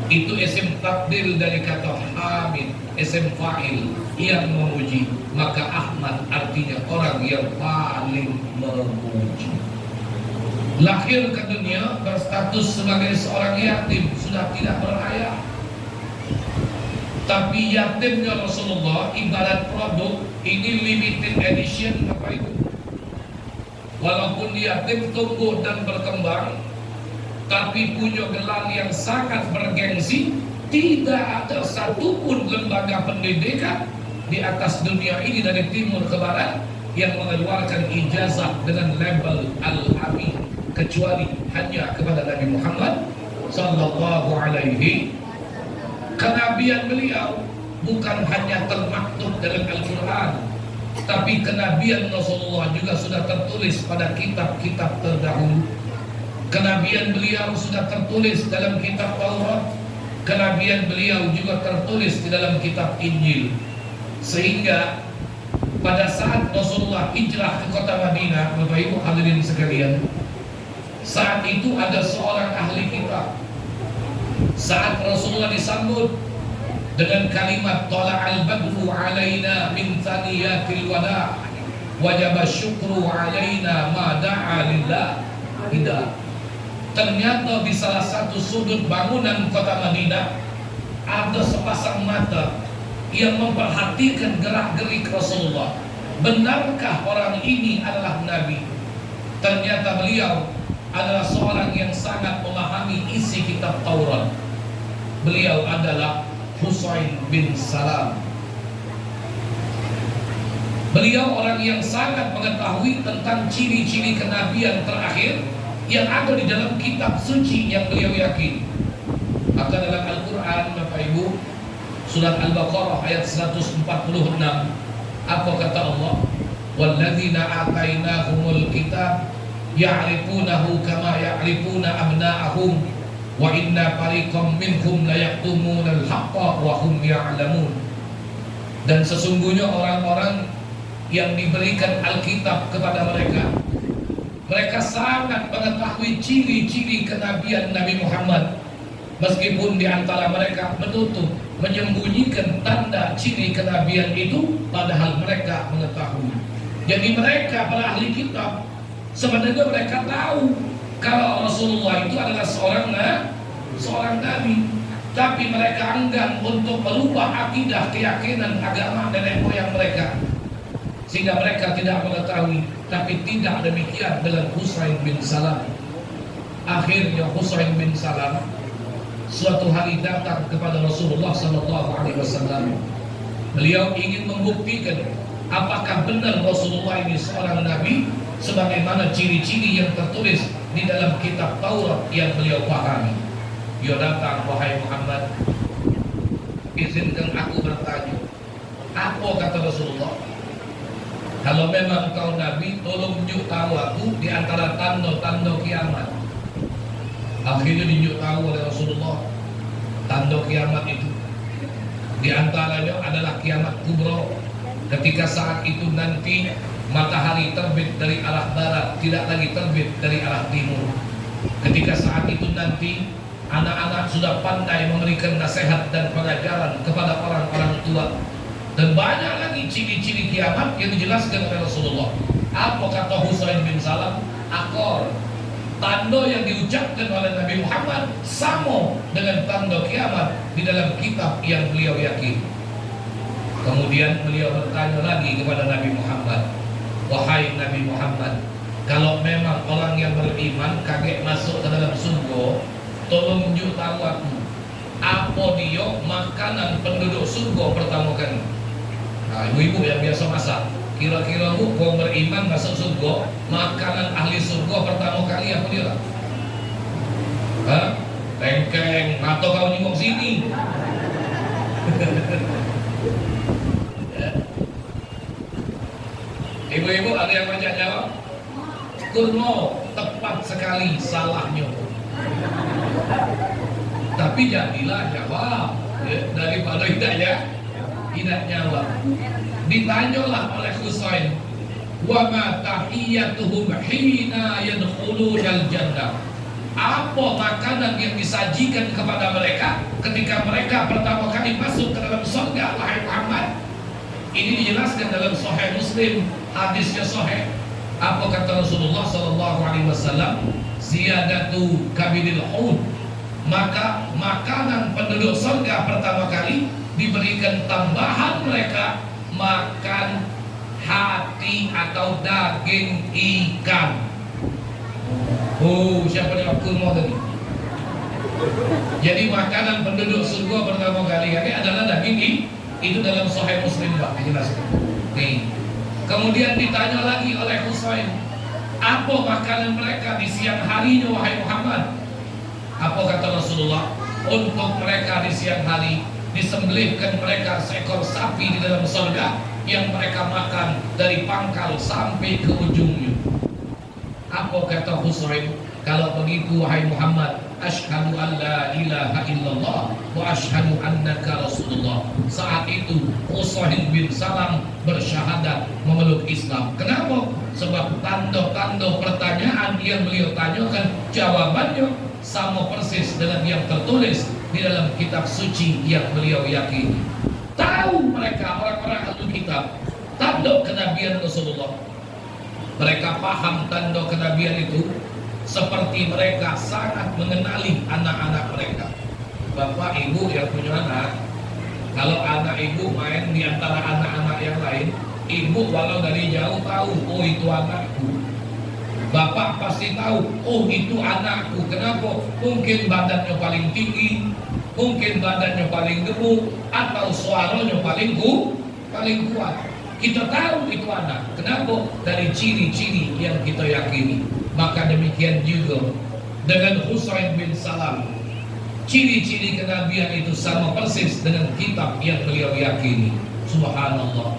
Itu isim tabdil dari kata Hamid, isim fa'il yang memuji. Maka Ahmad artinya orang yang paling memuji. Lahir ke dunia berstatus sebagai seorang yatim, sudah tidak berayah. Tapi yatimnya Rasulullah ibarat produk, ini limited edition Bapak Ibu. Walaupun yatim tumbuh dan berkembang, tapi punya gelar yang sangat bergengsi. Tidak ada satupun lembaga pendidikan di atas dunia ini dari timur ke barat yang mengeluarkan ijazah dengan label Al-Amin, kecuali hanya kepada Nabi Muhammad sallallahu alaihi. Kenabian beliau bukan hanya termaktub dalam Al-Quran, tapi kenabian Rasulullah juga sudah tertulis pada kitab-kitab terdahulu. Kenabian beliau sudah tertulis dalam kitab Taurat. Kenabian beliau juga tertulis di dalam kitab Injil. Sehingga pada saat Rasulullah hijrah ke kota Madinah, Bapak Ibu hadirin sekalian, saat itu ada seorang ahli kitab. Saat Rasulullah disambut dengan kalimat tala'al badru alaina min thaniyatil wada' wajaba syukru alaina ma da'a lillah. Tidak. Ternyata di salah satu sudut bangunan kota Madinah ada sepasang mata yang memperhatikan gerak-gerik Rasulullah. Benarkah orang ini adalah Nabi? Ternyata beliau adalah seorang yang sangat memahami isi kitab Taurat. Beliau adalah Husain bin Salam. Beliau orang yang sangat mengetahui tentang ciri-ciri kenabian terakhir yang ada di dalam kitab suci yang beliau yakini. Maka dalam Al-Quran Bapak Ibu, surat Al-Baqarah ayat 146, apa kata Allah? Walladzina atainahumul kitab ya'rifunahu kama ya'rifuna abna'ahum wa inna fariqam minhum la yaktumunal haqqa wa hum ya'lamun. Dan sesungguhnya orang-orang yang diberikan Alkitab kepada mereka, mereka sangat mengetahui ciri-ciri kenabian Nabi Muhammad, meskipun di antara mereka menutup, menyembunyikan tanda ciri kenabian itu, padahal mereka mengetahui. Jadi mereka para ahli kitab sebenarnya mereka tahu kalau Rasulullah itu adalah seorang nabi, tapi mereka enggan untuk merubah akidah, keyakinan, agama nenek moyang mereka, sehingga mereka tidak mengetahui. Tapi tidak demikian dengan Husain bin Salam. Akhirnya Husain bin Salam suatu hari datang kepada Rasulullah SAW. Beliau ingin membuktikan apakah benar Rasulullah ini seorang nabi sebagaimana ciri-ciri yang tertulis di dalam kitab Taurat yang beliau pahami. Dia datang, wahai Muhammad, izinkan aku bertanya. Apa kata Rasulullah? Kalau memang kau nabi, tolong tunjuk tahu aku di antara tanda-tanda kiamat. Akhirnya ditunjuk tahu oleh Rasulullah tanda kiamat itu. Di antaranya adalah kiamat kubra. Ketika saat itu nanti matahari terbit dari arah barat, tidak lagi terbit dari arah timur. Ketika saat itu nanti anak-anak sudah pandai memberikan nasihat dan pengajaran kepada orang-orang tua. Dan banyak lagi ciri-ciri kiamat yang dijelaskan oleh Rasulullah. Apa kata Husain bin Salam? Akor, tanda yang diucapkan oleh Nabi Muhammad sama dengan tanda kiamat di dalam kitab yang beliau yakini. Kemudian beliau bertanya lagi kepada Nabi Muhammad, wahai Nabi Muhammad, kalau memang orang yang beriman kaget masuk ke dalam surga, tolong tunjuk tahu aku, apa dia makanan penduduk surga pertama kali. Nah, ibu-ibu yang biasa masak, kira-kira bu, kau beriman masuk surga, makanan ahli surga pertama kali apa dia? Hah? Lengkeng, atau kau nyinggung sini? Ibu-ibu ada yang baca jawab? Kurno, tepat sekali salahnya. Tapi jadilah jawab ya, daripada tidak jawab. Ditanyalah oleh Husain, wa ma tahiyyatuhum hina yadkhulunal jannah. Apa makanan yang disajikan kepada mereka ketika mereka pertama kali masuk ke dalam surga, wahai Muhammad? Ini dijelaskan dalam Sahih Muslim, hadisnya sahih. Apa kata Rasulullah sallallahu alaihi wasallam? Ziyadatu kabidil hud. Maka makanan penduduk surga pertama kali diberikan tambahan mereka makan hati atau daging ikan. Oh, siapa yang kurma tadi? Jadi makanan penduduk surga pertama kali adalah daging itu dalam Sahih Muslim, Pak, dijelaskan. Nih. Kemudian ditanya lagi oleh Husain, apa makanan mereka di siang harinya, wahai Muhammad? Apa kata Rasulullah? Untuk mereka di siang hari disembelihkan mereka seekor sapi di dalam surga yang mereka makan dari pangkal sampai ke ujungnya. Apa kata Husain? Kalau begitu wahai Muhammad, asyhadu an la ilaha illallah wa asyhadu annaka rasulullah. Saat itu Husain bin Salam bersyahadat memeluk Islam. Kenapa? Sebab tanda-tanda pertanyaan yang beliau tanyakan jawabannya sama persis dengan yang tertulis di dalam kitab suci yang beliau yakini. Tahu mereka orang-orang ahli kitab tanda kenabian Rasulullah. Mereka paham tanda kenabian itu seperti mereka sangat mengenali anak-anak mereka. Bapak ibu yang punya anak, kalau anak ibu main di antara anak-anak yang lain, ibu walau dari jauh tahu, oh itu anakku. Bapak pasti tahu, oh itu anakku. Kenapa? Mungkin badannya paling tinggi, mungkin badannya paling gemuk, atau suaranya paling kuat. Kita tahu itu anak. Kenapa? Dari ciri-ciri yang kita yakini. Maka demikian juga dengan Husain bin Salam. Ciri-ciri kenabian itu sama persis dengan kitab yang beliau yakini. Subhanallah.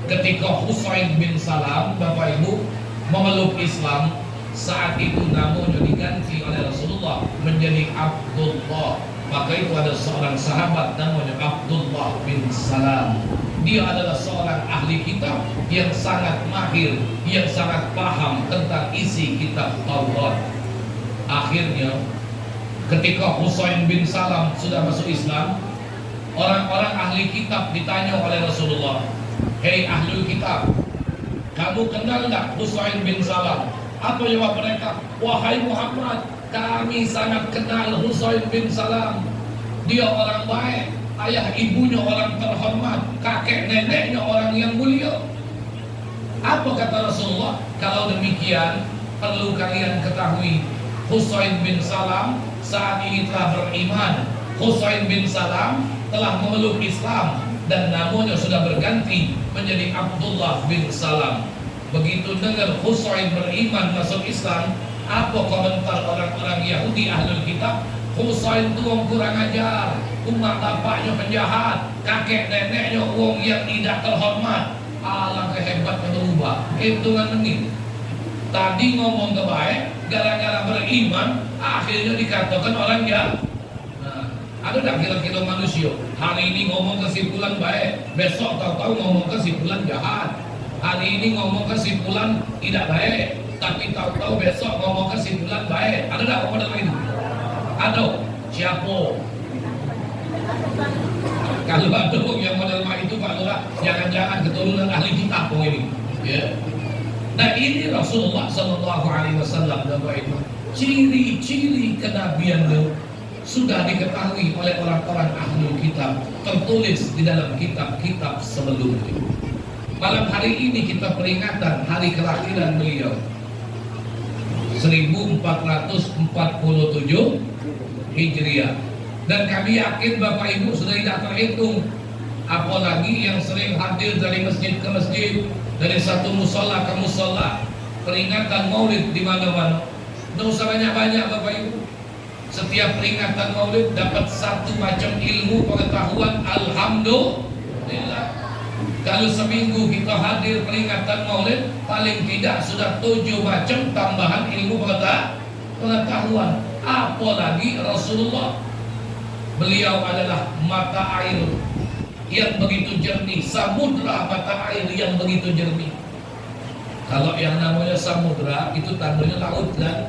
Ketika Husain bin Salam, Bapak Ibu, memeluk Islam, saat itu namanya diganti oleh Rasulullah menjadi Abdullah. Maka itu ada seorang sahabat namanya Abdullah bin Salam. Dia adalah seorang ahli kitab yang sangat mahir, yang sangat paham tentang isi kitab Taurat. Akhirnya ketika Husain bin Salam sudah masuk Islam, orang-orang ahli kitab ditanya oleh Rasulullah, hei ahli kitab, kamu kenal tak Husain bin Salam? Apa jawab mereka? Wahai Muhammad, kami sangat kenal Husain bin Salam. Dia orang baik, ayah ibunya orang terhormat, kakek neneknya orang yang mulia. Apa kata Rasulullah? Kalau demikian, perlu kalian ketahui, Husain bin Salam saat ini telah beriman. Husain bin Salam telah memeluk Islam dan namanya sudah berganti menjadi Abdullah bin Salam. Begitu dengar Husain beriman masuk Islam, apa komentar orang-orang Yahudi ahlul kitab? Husain itu orang kurang ajar, umat bapaknya penjahat, kakek neneknya orang yang tidak terhormat. Alangkah hebatnya berubah. Hitungan menit. Tadi ngomong kebaik, gara-gara beriman, akhirnya dikatakan orang jahat. Nah, ada tak kira-kira manusia hari ini ngomong kesimpulan baik, besok tahu-tahu ngomong kesimpulan jahat. Hari ini ngomong kesimpulan tidak baik, tapi tahu-tahu besok ngomong kesimpulan baik. Ada tak model itu? Ada. Siapa? Kalau ada yang model itu Pak Lurah, jangan-jangan keturunan ahli kitab ini. Ya. Nah ini Rasulullah Sallallahu Alaihi Wasallam Bapak Ibu, ciri-ciri kenabian itu sudah diketahui oleh orang-orang ahli kitab, tertulis di dalam kitab-kitab sebelumnya. Malam hari ini kita peringatan hari kelahiran beliau 1447 Hijriah. Dan kami yakin Bapak Ibu sudah tidak terhitung, apalagi yang sering hadir dari masjid ke masjid, dari satu musola ke musola, peringatan maulid di mana-mana. Tidak usah banyak-banyak Bapak Ibu. Setiap peringatan maulid dapat satu macam ilmu pengetahuan, alhamdulillah. Kalau seminggu kita hadir peringatan maulid, paling tidak sudah 7 macam tambahan ilmu pengetahuan. Apalagi Rasulullah, beliau adalah mata air yang begitu jernih, samudra mata air yang begitu jernih. Kalau yang namanya samudra itu tandanya laut kan.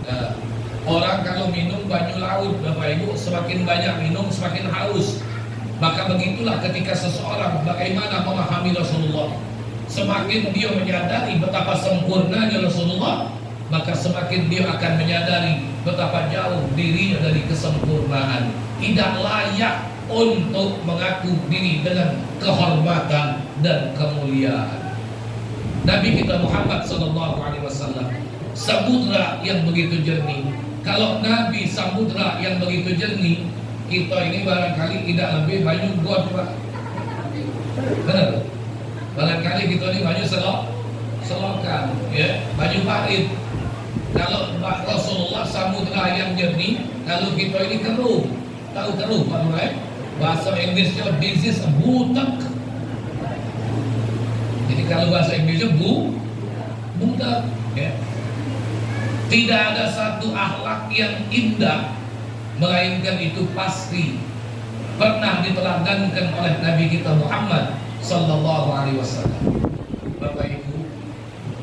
Nah, orang kalau minum banyu laut Bapak Ibu, semakin banyak minum semakin haus. Maka begitulah ketika seseorang bagaimana memahami Rasulullah, semakin dia menyadari betapa sempurnanya Rasulullah, maka semakin dia akan menyadari betapa jauh dirinya dari kesempurnaan. Tidak layak untuk mengaku diri dengan kehormatan dan kemuliaan. Nabi kita Muhammad SAW samudra yang begitu jernih. Kalau Nabi samudra yang begitu jernih, kita ini barangkali tidak lebih banyak got, Pak. Benar? Barangkali kita ini banyak selokan, ya, banyak parit. Kalau Rasulullah samudra yang jernih, kalau kita ini keruh. Tahu keruh Pak Mulai? Bahasa Inggrisnya this is butak. Jadi kalau bahasa Inggrisnya butak, ya. Tidak ada satu akhlak yang indah, melainkan itu pasti pernah diteladankan oleh Nabi kita Muhammad sallallahu alaihi wasallam. Bapak Ibu,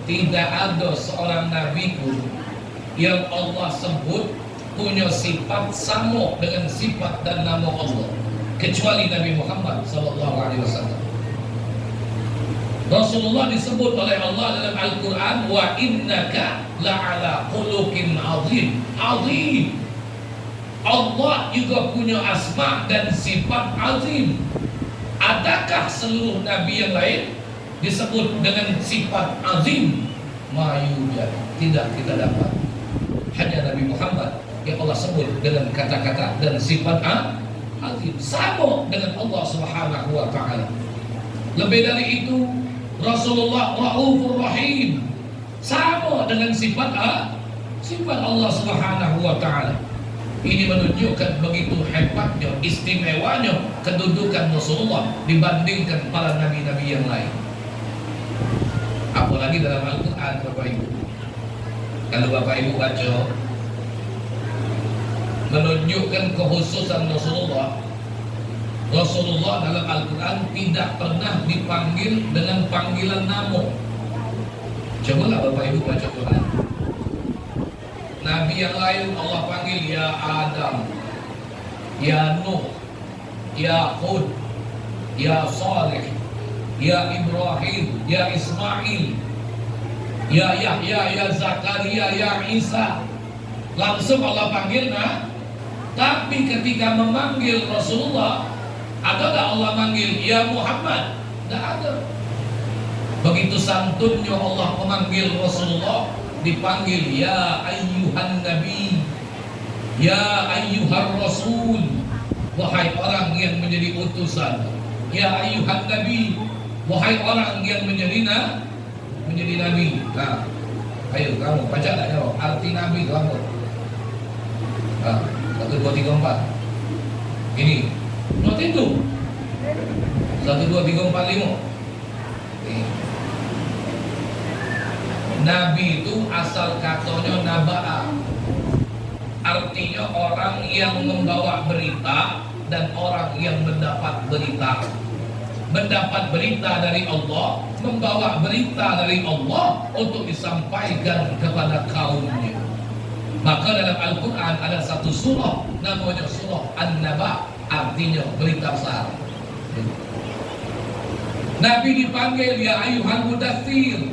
tidak ada seorang nabi pun yang Allah sebut punya sifat sama dengan sifat dan nama Allah kecuali Nabi Muhammad sallallahu alaihi wasallam. Rasulullah disebut oleh Allah dalam Al-Quran, wa innaka la'ala khuluqin azim. Azim. Allah juga punya asma dan sifat azim. Adakah seluruh nabi yang lain disebut dengan sifat azim? Mayujad. Tidak kita dapat. Hanya Nabi Muhammad yang Allah sebut dengan kata-kata dan sifat azim, sama dengan Allah Subhanahu wa ta'ala. Lebih dari itu, Rasulullah Raufur Rahim, sama dengan sifat Allah Subhanahu wa ta'ala. Ini menunjukkan begitu hebatnya, istimewanya kedudukan Rasulullah dibandingkan para nabi-nabi yang lain. Apalagi dalam Al-Quran Bapak Ibu. Kalau Bapak Ibu baca, menunjukkan kekhususan Rasulullah. Rasulullah dalam Al-Quran tidak pernah dipanggil dengan panggilan nama. Cobalah Bapak Ibu baca Quran. Nabi yang lain Allah panggil ya Adam, ya Nuh, ya Hud, ya Saleh, ya Ibrahim, ya Ismail, ya Yahya, ya Zakaria, ya Isa. Langsung Allah panggil tapi ketika memanggil Rasulullah, adakah Allah manggil ya Muhammad? Tidak ada. Begitu santunnya Allah memanggil Rasulullah, dipanggil ya ayyuhan nabi, ya ayyuhan rasul, wahai orang yang menjadi utusan, ya ayyuhan nabi, wahai orang yang menjadi nabi. Nah, ayo kamu baca tak jawab arti nabi kamu. 1, 2, 3, 4. Ini not itu 1, 2, 3, 4, 5. Nabi itu asal katanya naba'a, artinya orang yang membawa berita dan orang yang mendapat berita. Mendapat berita dari Allah, membawa berita dari Allah untuk disampaikan kepada kaumnya. Maka dalam Al-Quran ada satu surah namanya surah An-Naba, artinya berita besar. Nabi dipanggil ya ayyuhal mudaththir,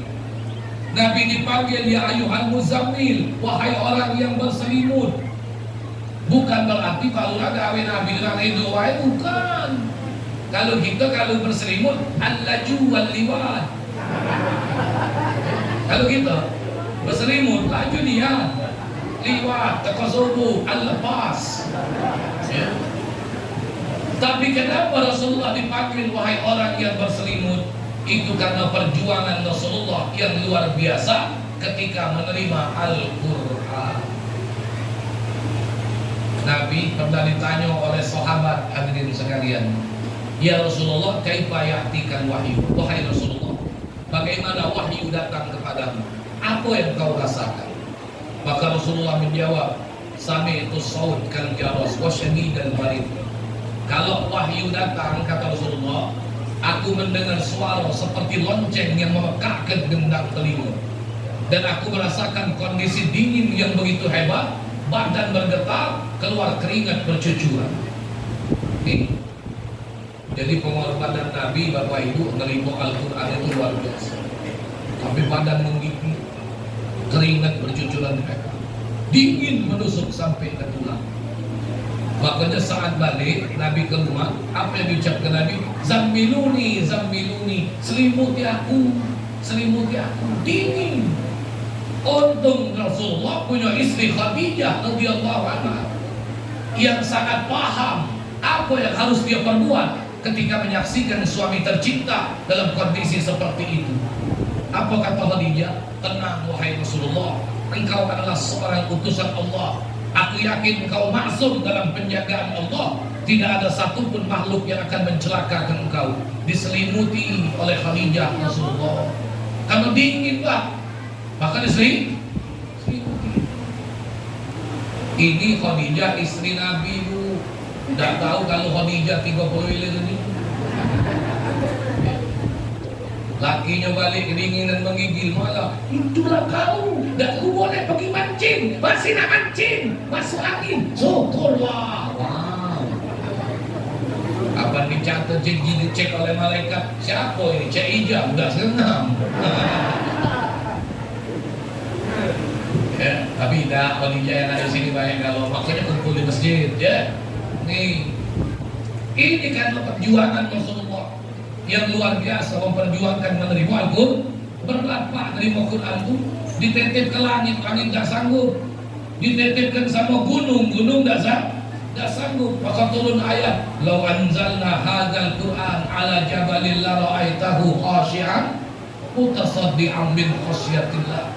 Nabi dipanggil ya ayyuhal muzammil, wahai orang yang berselimut. Bukan berarti barulah gawe Nabi dengan itu wae, bukan. Kalau kita berselimut al-laju wal liwat. Kalau kita berselimut laju dia, liwat taqazubu al-lepas. Ya. Tapi kenapa Rasulullah dipanggil wahai orang yang berselimut? Itu karena perjuangan Rasulullah yang luar biasa ketika menerima Al-Quran. Nabi pernah ditanya oleh sahabat, hadirin sekalian, ya Rasulullah, kaifa ya'tikan wahyu? Wahai Rasulullah, bagaimana wahyu datang kepadamu? Apa yang kau rasakan? Maka Rasulullah menjawab, sami'tu saut kal jaras wa syadidal barid. Kalau wahyu datang, kata Rasulullah, aku mendengar suara seperti lonceng yang memekakkan gendang telinga, dan aku merasakan kondisi dingin yang begitu hebat, badan bergetar, keluar keringat bercucuran. Nih, jadi pengorbanan Nabi, Bapak Ibu, menerima Al-Quran itu luar biasa. Tapi badan menggigil, keringat bercucuran hebat, dingin menusuk sampai ke tulang. Makanya saat balik Nabi ke rumah, apa yang diucapkan Nabi? Zammiluni, zammiluni, selimuti aku, dingin. Untung Rasulullah punya istri Khadijah radhiyallahu anha yang sangat paham apa yang harus dia perbuat ketika menyaksikan suami tercinta dalam kondisi seperti itu. Apa kata Khadijah? Tenang wahai Rasulullah, engkau adalah seorang utusan Allah. Aku yakin engkau maksum dalam penjagaan Allah. Tidak ada satupun makhluk yang akan mencelakakan engkau. Diselimuti oleh Khadijah Rasulullah. Karena dingin Pak, maka diselimuti. Ini Khadijah istri Nabi Bu. Tidak tahu kalau Khadijah 30 ini. Lakinya balik kedinginan menggigil, malah itulah kau, dan aku boleh pergi mancing, masih nak mancing, masuk angin, syukurlah. Wow. Apa dicatat dicek oleh malaikat? Siapa ini? Cik Ijam, udah senang. Ya, tapi tidak, Khadijah yang ada di sini banyak kalau makanya kumpul di masjid, ya. Nih, ini kan perjuangan Rasulullah yang luar biasa, memperjuangkan menerima Al-Quran. Berat Pak menerima Quran itu, ditetep ke langit, langit tak sanggup, ditetepkan sama gunung, gunung tak sanggup. Maka turun ayat, lau anzalna hadzal Quran ala jabalil la ra'aitahu khashi'an mutasaddi'an min khasyatillah.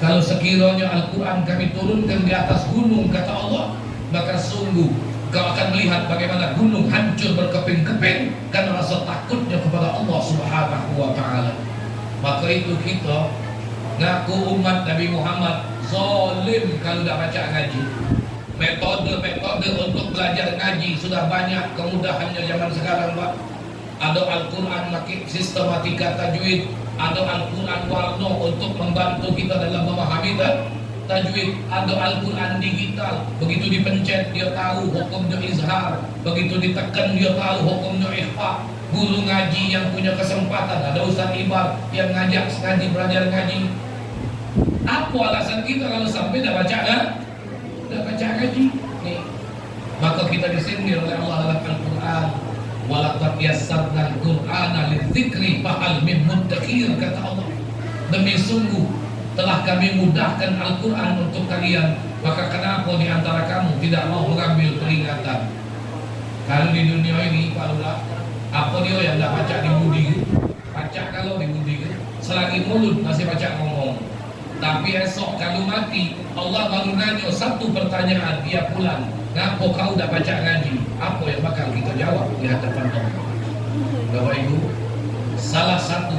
Kalau sekiranya Al-Quran kami turunkan di atas gunung, kata Allah, maka sungguh kau akan melihat bagaimana gunung hancur berkeping-keping karena rasa takutnya kepada Allah Subhanahu wa ta'ala. Maka itu kita ngaku umat Nabi Muhammad zalim kalau tidak baca ngaji. Metode-metode untuk belajar ngaji sudah banyak, kemudahannya zaman sekarang Pak. Ada Al-Quran sistematika tajwid, ada Al-Quran warna untuk membantu kita dalam memahami tajwid, ada Al-Quran digital, begitu dipencet dia tahu hukumnya izhar, begitu ditekan dia tahu hukumnya ikhfa. Guru ngaji yang punya kesempatan, ada Ustaz Ibar yang ngajak ngaji, belajar ngaji. Apa alasan kita kalau sampai dah baca ngaji? Nih. Maka kita disindir oleh Allah dalam Al-Quran, walaqad yassarna al-Qur'ana lidzikri fahal min muddakir, kata Allah. Demi sungguh telah kami mudahkan Al-Quran untuk kalian, maka kenapa di antara kamu tidak mau mengambil peringatan? Kalau di dunia ini Pak Lula, apa dia yang tidak baca di budi? Baca kalau di budi, selagi mulut masih baca ngomong. Tapi esok kalau mati, Allah baru nanya satu pertanyaan, dia pulang, ngapa kau tidak baca ngaji? Apa yang bakal kita jawab di hadapan Allah? Bapak Ibu, salah satu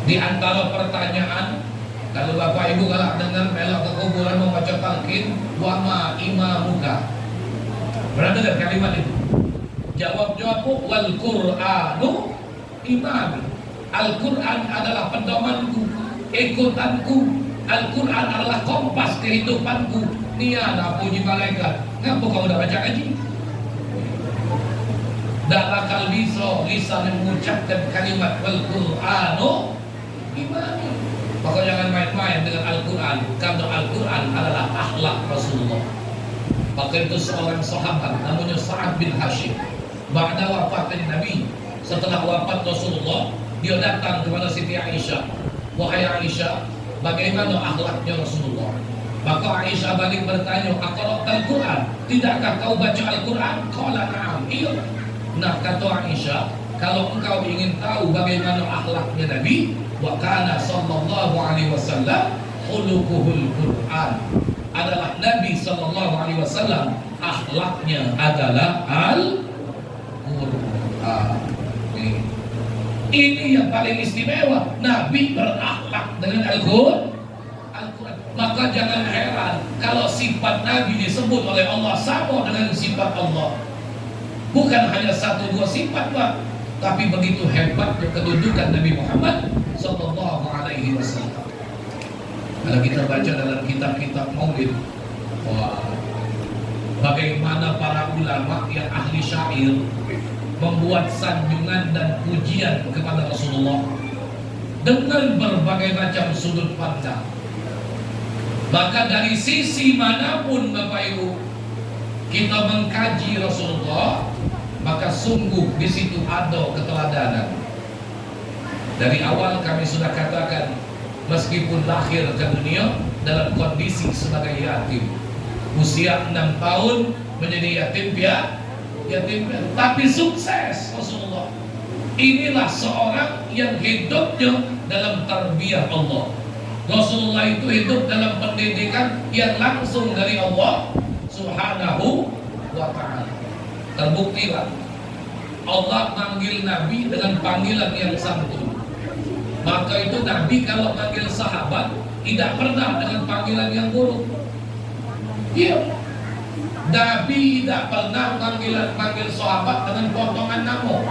di antara pertanyaan, kalau Bapak Ibu kalau dengar melok ke kuburan membaca talqin, wa ma imamuka. Pernah dengar kalimat itu? Jawabnya apa? Wal Qur'anu imam. Al-Quran adalah pedomanku, ikutanku. Al-Quran adalah kompas kehidupanku. Niana puji malaikat. Ngapa kau udah baca ngaji? Tak bakal bisa mengucapkan kalimat wal Qur'anu imam. Maka jangan main-main dengan Al-Quran, karena Al-Quran adalah akhlak Rasulullah. Maka itu seorang sahabat namanya Sa'ad bin Hashim. Ba'da wafatin Nabi, setelah wafat Rasulullah, dia datang kepada Siti Aisyah. Wahai Aisyah, bagaimana akhlaknya Rasulullah? Maka Aisyah balik bertanya, "Aqra'tal Quran? Tidakkah kau baca Al-Quran?" Qala na'am. Iya. Nah, kata Aisyah, kalau engkau ingin tahu bagaimana akhlaknya Nabi, wa kana sallallahu alaihi wasallam khuluquhul Quran. Adalah Nabi sallallahu alaihi wasallam akhlaknya adalah Al-Quran. Ini yang paling istimewa. Nabi berakhlak dengan Al-Quran. Maka jangan heran kalau sifat Nabi disebut oleh Allah sama dengan sifat Allah. Bukan hanya satu dua sifat, Pak, tapi begitu hebatnya kedudukan Nabi Muhammad sallallahu alaihi wasallam. Kalau kita baca dalam kitab-kitab Maulid, bagaimana para ulama yang ahli syair membuat sanjungan dan pujian kepada Rasulullah dengan berbagai macam sudut pandang. Maka dari sisi manapun Bapak Ibu kita mengkaji Rasulullah, maka sungguh di situ ada keteladanan. Dari awal kami sudah katakan, meskipun lahir ke dunia dalam kondisi sebagai yatim, usia 6 tahun menjadi yatim piatu, tapi sukses Rasulullah. Inilah seorang yang hidupnya dalam tarbiyah Allah. Rasulullah itu hidup dalam pendidikan yang langsung dari Allah Subhanahu wa ta'ala. Terbuktilah Allah manggil Nabi dengan panggilan yang santun. Maka itu Nabi kalau manggil sahabat tidak pernah dengan panggilan yang buruk. Iya, Nabi tidak pernah manggil sahabat dengan potongan nama.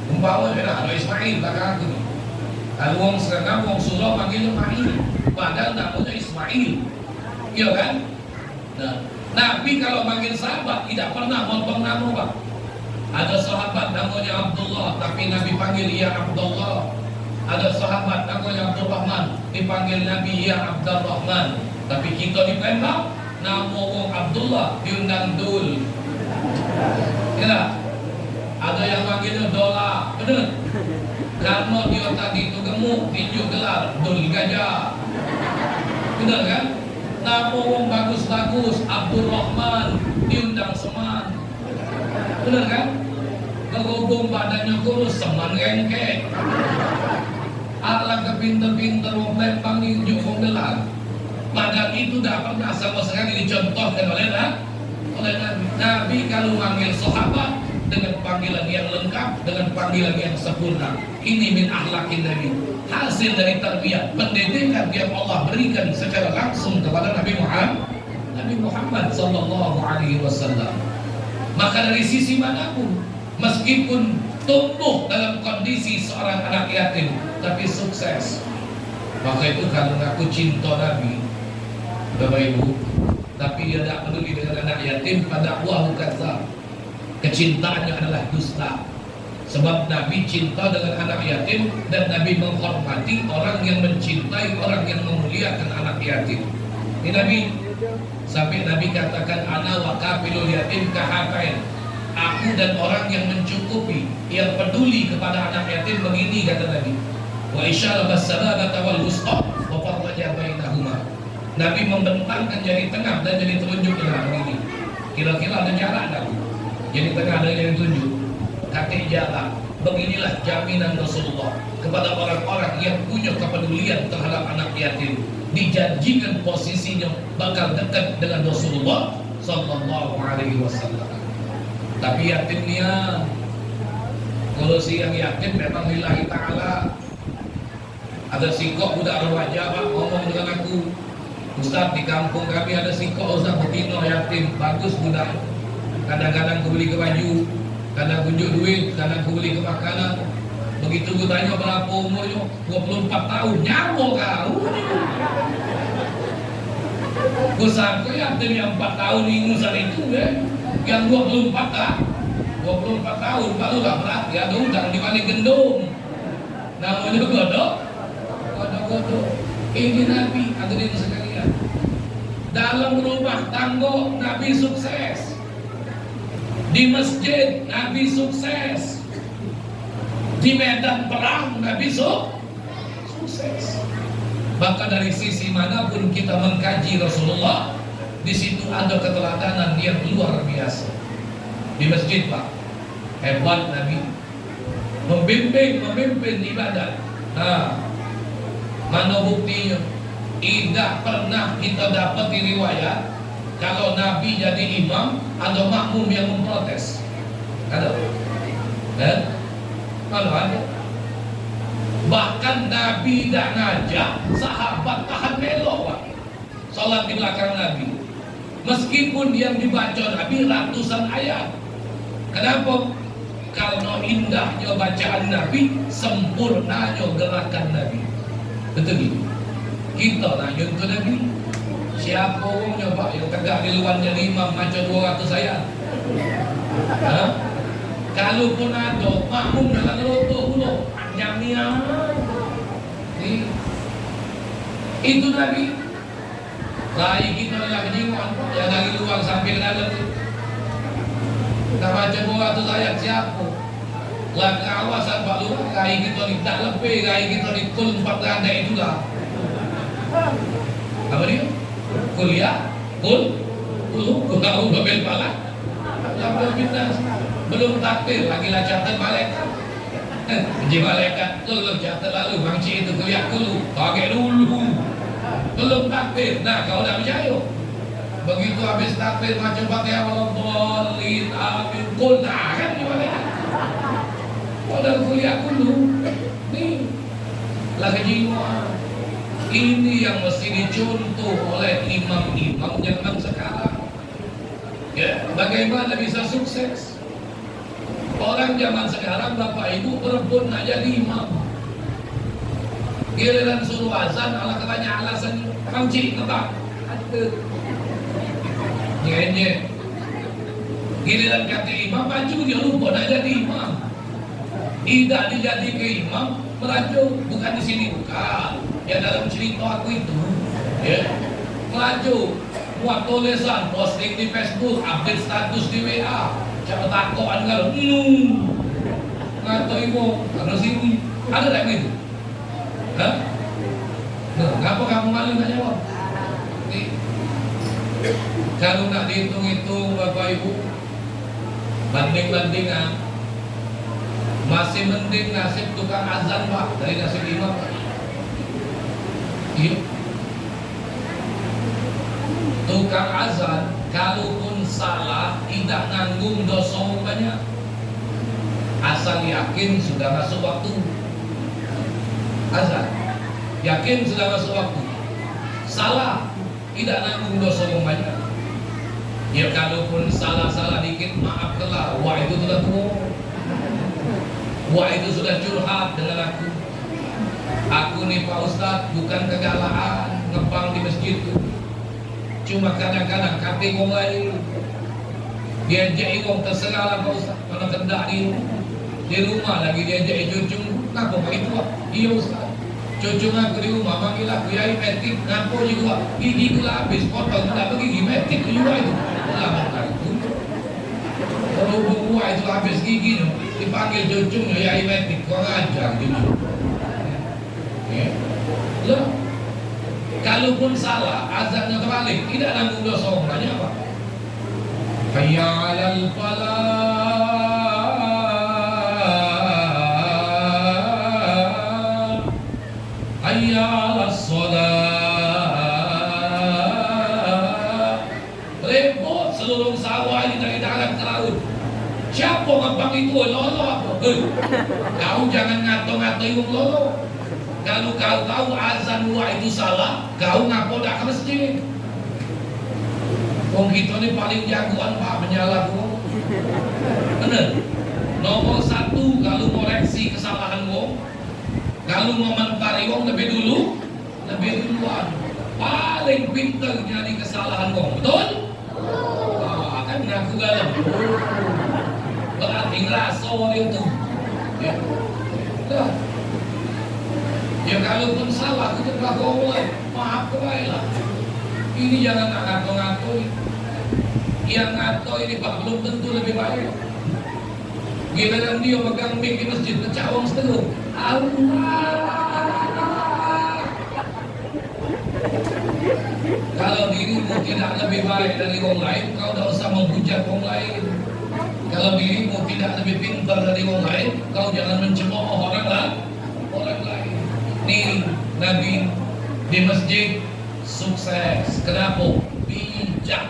Umpama ada Ismail belakang itu. Kalau wong sekarang wong surau manggilnya Mail, padahal namanya Ismail. Iya kan? Nah, Nabi kalau manggil sahabat tidak pernah potong nama, Pak. Ada sahabat namanya Abdullah, tapi Nabi panggil ya Abdullah. Ada sahabat namanya Abdurrahman, dipanggil Nabi ya Abdurrahman. Tapi kita di Palembang, nama wong Abdullah diundang Dul. Ya, ada yang manggilnya Dola, benar? Karena dia tadi itu gemuk, tinju gelar Dul Gajah. Benar kan? Nama wong bagus-bagus Abdurrahman diundang Seman. Benar kan? Berhubung badannya kurus Seman rengkek. Alang kepinter-pinter wong Palembang ninju wong gelar. Padahal itu tidak pernah sama sekali dicontohkan oleh Nabi. Nabi kalau manggil sahabat dengan panggilan yang lengkap, dengan panggilan yang sempurna. Ini min akhlaqin Nabi, hasil dari tarbiyah, pendidikan yang Allah berikan secara langsung kepada Nabi Muhammad sallallahu alaihi wasallam. Maka dari sisi manapun, meskipun tumbuh dalam kondisi seorang anak yatim, tapi sukses. Maka itu kalau aku cinta Nabi, Bapak Ibu, tapi dia tidak peduli dengan anak yatim, pada wahyu kata kecintaannya adalah dusta. Sebab Nabi cinta dengan anak yatim, dan Nabi menghormati orang yang mencintai, orang yang memuliakan anak yatim. Ini Nabi, sampai Nabi katakan ana wa kafilul yatim kahatain. Aku dan orang yang mencukupi, yang peduli kepada anak yatim begini, kata Nabi. Wa isyalabas sababata wal wusta wa farraja bainahuma. Nabi membentangkan jari tengah dan jari telunjuk dalam ini. Kira-kira ada jarak Nabi. Jadi tengah ada yang tunjuk, kaki jalan. Beginilah jaminan Rasulullah kepada orang-orang yang punya kepedulian terhadap anak yatim. Dijanjikan posisinya bakal dekat dengan Rasulullah sallallahu alaihi wasallam. Tapi yatimnya, kalau si yang yatim memang lillahi ta'ala. Ada singkok budak remaja Pak ngomong dengan aku, Ustaz, di kampung kami ada singkok Ustaz betina yatim, bagus budak. Kadang-kadang aku beli ke baju, kadang tunjuk duit, kadang aku beli ke makanan. Begitu aku tanya berapa umurnya, 24 tahun, nyawa kau. Aku sangka yatim yang 4 tahun ingusan itu yang 24 tak? 24 tahun, barulah berarti ada udang di balik gendong. Namanya godok. Ini Nabi, hadirin sekalian. Dalam rumah tangga Nabi sukses. Di masjid Nabi sukses. Di medan perang Nabi sukses. Maka dari sisi manapun kita mengkaji Rasulullah, di situ ada keteladanan yang luar biasa. Di masjid Pak, hebat Nabi, memimpin ibadat. Nah, mana buktinya? Tidak pernah kita dapat di riwayat kalau Nabi jadi imam ada makmum yang memprotes. Ada? Mana ada? Bahkan Nabi tidak ngajak sahabat tahan melok Pak, salat di belakang Nabi. Meskipun yang dibaca Nabi ratusan ayat. Kenapa? Karena indahnya bacaan Nabi, sempurnanya gerakan Nabi. Betul gitu. Kita nanya ke Nabi, siapa orangnya Pak yang tegak di luarnya imam baca 200 ayat? Kalaupun ada makmum dalam roto pula panjangnya. Itu Nabi. Rai kita adalah kejiwaan yang dari luar sampai ke dalam. Kita baca 200 ayat siapa? Lah kawasan Pak Lurah, rai kita ni tak lebih, rai kita ni kul 400 itulah. Apa dia? Kuliah, kul babel pala. Belum takbir lagi lah catat malaikat. Ji malaikat belum catat lalu bangci itu kuliah dulu, pakai dulu. Belum takbir. Nah, kau dah percaya. Begitu habis takbir macam Fatihah waladdallin amin kul nah kan di malaikat. Kau dah kuliah dulu. Nih. Lah kejiwaan. Ini yang mesti dicontoh oleh imam-imam zaman sekarang. Ya, bagaimana bisa sukses? Orang zaman sekarang Bapak Ibu berebut nak jadi imam. Giliran suruh azan, ala katanya alasan kunci tetap. Nyenye. Giliran kata imam maju dia lupa nak jadi imam. Tidak dijadi ke imam, melaju bukan di sini bukan. Ya dalam cerita aku itu, ya melaju buat tulisan, posting di Facebook, update status di WA, coba takoan kalau ngato ibu karena sini ada tak begitu? Hah? Nah, ngapa kamu malu tak jawab? Kalau nak dihitung-hitung Bapak Ibu, banding-bandingan, masih mending nasib tukang azan Pak dari nasib imam. Iya. Tukang azan kalaupun salah tidak nanggung dosa banyak. Asal yakin sudah masuk waktu azan, yakin sudah masuk waktu, salah tidak nanggung dosa banyak. Ya kalaupun salah-salah dikit maaf kelar, wah itu sudah tua, wah itu sudah curhat dengan aku. Aku nih Pak Ustadz bukan kegalaan ngepang di masjid itu. Cuma kadang-kadang kaki wong lain diajak wong terserah lah Pak Ustadz. Kalau kendak di rumah lagi diajak cucu, kenapa Pak itu Pak? Iya Ustadz, cucu aku di rumah panggil aku yai metik, ngapa juga gigi gula habis potong tidak pergi gigi metik juga itu. Lama itu. Kalau buah itu habis gigi dipanggil cucunya yai metik, kau ngajar gitu. Loh, kalaupun salah azannya terbalik tidak nanggung dosa banyak apa? Hayya 'alal falah, hayya 'alas shalah. Repot seluruh sawah ini dari darat ke laut. Siapa ngepang itu? Lolo apa? Kau jangan ngato-ngato wong lolo. Kalau kau tahu azan luar itu salah, kau ngapo dak ke masjid? Wong kita ini paling jagoan Pak menyalah wong. Bener. Nomor 1 kalau koreksi kesalahan wong, kalau ngomentari wong lebih duluan. Paling pintar jadi kesalahan wong, betul? Kan ngaku galau. Berarti ngerasa wong itu. Ya. Ya kalaupun salah kita berlaku oleh maaf kembali lah. Ini jangan ngato-ngato. Yang ngato ini Pak belum tentu lebih baik. Giliran dia pegang mic di masjid pecawang setengah. Allah. Kalau dirimu tidak lebih baik dari orang lain, kau tidak usah menghujat orang lain. Kalau dirimu tidak lebih pintar dari orang lain, kau jangan mencemooh orang lain. Nih Nabi di masjid sukses. Kenapa? Bijak.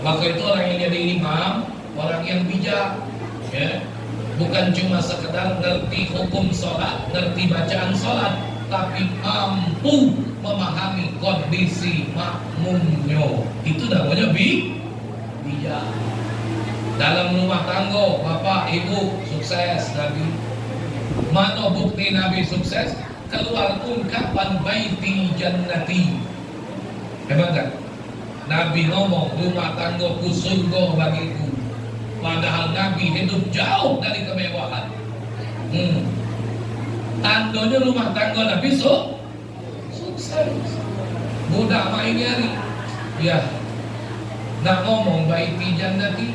Maka itu orang yang jadi imam, orang yang bijak, ya. Bukan cuma sekedar ngerti hukum sholat, ngerti bacaan sholat, tapi mampu memahami kondisi makmumnya. Itu namanya bijak. Dalam rumah tangga, bapak, ibu sukses Nabi. Mana bukti Nabi sukses? Keluar ungkapan baiti jannati. Hebat kan? Nabi ngomong rumah tanggaku surga bagiku. Padahal Nabi hidup jauh dari kemewahan. Tandanya rumah tangga Nabi sukses. Budak main nyari. Ya. Nak ngomong baiti jannati,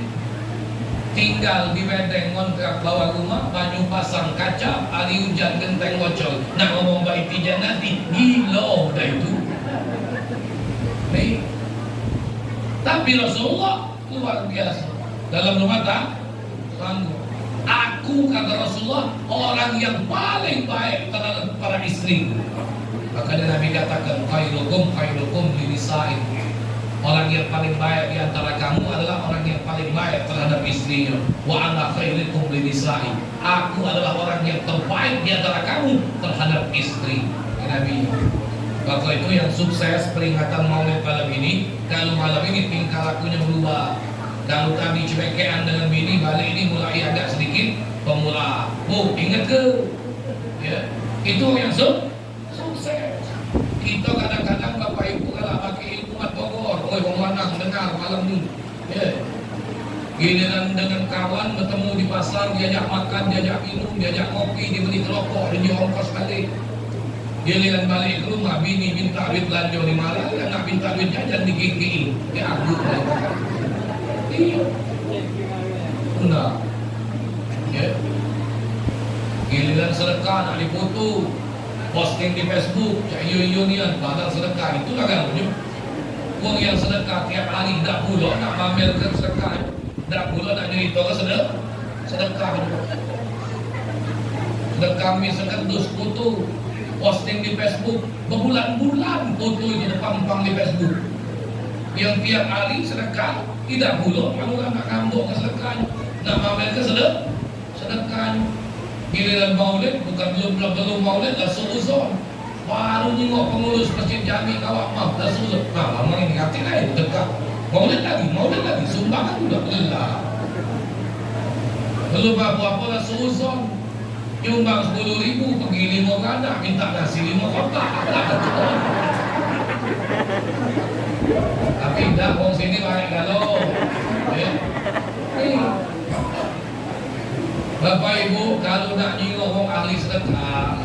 tinggal di bedeng kontrak bawah rumah, banyu pasang kaca, hari hujan genteng bocor. Nak ngomong baiti jannati, gila dah itu. Nih. Tapi Rasulullah luar biasa dalam rumah tangga. Aku kata Rasulullah orang yang paling baik terhadap para istri. Maka Nabi katakan khairukum linisa'in. Orang yang paling baik di antara kamu adalah orang yang paling baik terhadap istrinya. Wa ana khairukum linisa'in. Aku adalah orang yang terbaik di antara kamu terhadap istri. Nabi. Maka itu yang sukses peringatan Maulid malam ini. Kalau malam ini tingkah lakunya berubah. Kalau tadi cuekean dengan bini, balik ini mulai agak sedikit pemula. Oh, ingat ke? Ya, itu yang sukses. Kita kadang-kadang bapak ibu kalau pakai ilmu mat Bogor, oi wong lanang dengar malam ini. Ya. Giliran dengan kawan bertemu di pasar, diajak makan, diajak minum, diajak kopi, dibeli rokok, dan diongkos balik. Giliran balik ke rumah, bini minta duit belanja di malam, dan nak minta duit jajan di gigi. Ya aku. Iya. Enggak. Ya. Giliran sedekah nak dipoto, posting di Facebook, cak iyo-ionian, padahal sedekah itulah kan. Uang yang sedekah tiap hari tak pula nak pamerkan sedekah, tak pula nak cerita ke sedekah. Sedekah misalkan dus foto, posting di Facebook, berbulan-bulan foto di depan pang di Facebook. Yang tiap hari sedekah, tidak pula kalau nak ngambuk ke sedekahnya, nak pamer ke sedekahnya. Giliran Maulid, bukan belum Maulid lah suuzon. Baru nyingok pengurus masjid jami kawak mah dah suuzon. Nah, lama ini ngerti lah itu dekat. Maulid lagi, sumbangan sudah belah. Belum apa-apa lah suuzon. Nyumbang 10.000, pergi 5 kandang, minta nasi 5 kotak. Tapi dah orang sini baik kalau. Bapak Ibu, kalau nak jingok orang ahli sedekah,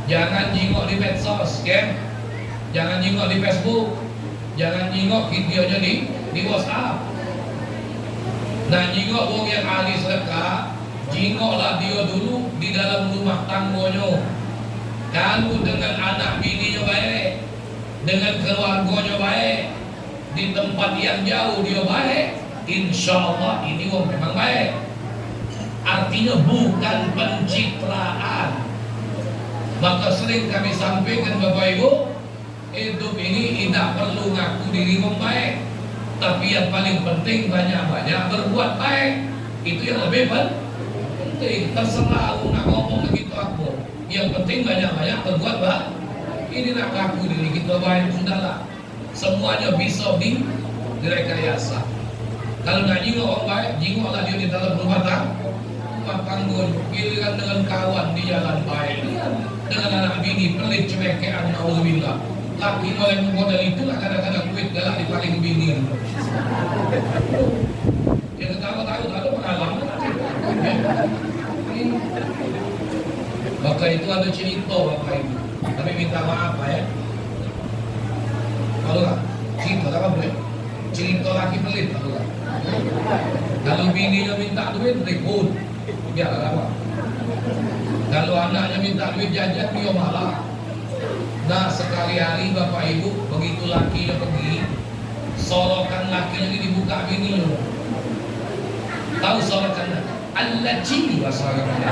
jangan jingok di medsos, ya. Jangan jingok di Facebook, jangan jingok videonya di WhatsApp. Nah, jingok orang yang ahli sedekah, jingoklah dia dulu di dalam rumah tangganya. Kalau dengan anak bininya baik, dengan keluarganya baik, di tempat yang jauh dia baik, insya Allah ini orang memang baik. Artinya bukan pencitraan. Maka sering kami sampaikan Bapak Ibu, hidup ini tidak perlu ngaku diri membaik, tapi yang paling penting banyak-banyak berbuat baik. Itu yang lebih penting. Terserah aku nak ngomong begitu aku. Yang penting banyak-banyak berbuat baik. Ini nak ngaku diri kita baik, sudahlah. Semuanya bisa direkayasa. Kalau nak jingok orang baik, jingoklah dia di dalam rumah tangga, giliran dengan kawan di jalan baik, dengan anak bini pelit cuekean, naudzubillah. Laki oleh model itulah kadang-kadang duit galak di paling bini. Yang ketawa-tawa ada pengalaman. Maka itu ada cerita Bapak Ibu. Tapi minta maaf ya. Tahu nggak? Cerita apa boleh? Cerita laki pelit, tahu nggak? Kalau bininya minta duit, ribut, dia apa? Kalau anaknya minta duit jajan, dia malah. Nah sekali hari bapak ibu begitu lakinya pergi, sorokan lakinya ini dibuka bininya. Tahu sorokannya? Al-laci bahasa Arabnya.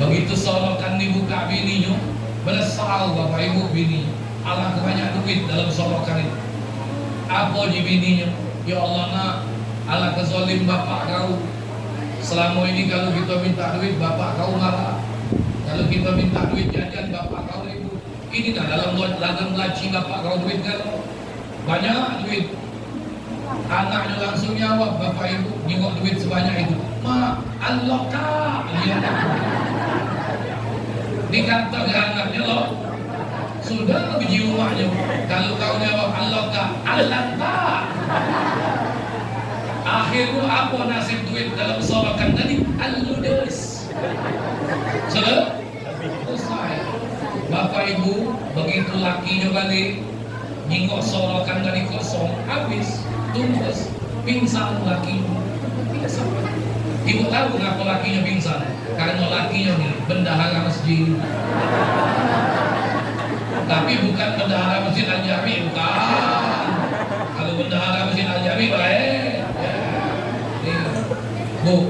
Begitu sorokan dibuka bininya, menyesal bapak ibu bini. Allah kebanyakan duit dalam sorokan itu. Apa di bininya? Ya Allah nak, Allah kezolim bapak kau. Selama ini kalau kita minta duit bapak kau marah. Kalau kita minta duit jajan bapak kau ribut. Ini dah dalam laci bapak kau duit kan banyak duit. Anaknya langsung jawab, bapak ibu nengok duit sebanyak itu. Ma, Allah kak. Dikata ke anaknya loh. Sudah biji rumahnya. Kalau kau jawab Allah kak, Allah kak. Akhirnya apa nasib duit dalam sorokan tadi? Al-ludes. Selesai. Bapak ibu begitu lakinya balik, nengok sorokan tadi kosong, habis. Tumbas, pingsan lakinya. Ibu tahu kenapa lakinya pingsan? Karena lakinya nih bendahara masjid. Tapi bukan bendahara masjid Al-Jami, bukan. Kalau bendahara masjid Al-Jami baik. Ya. Bu,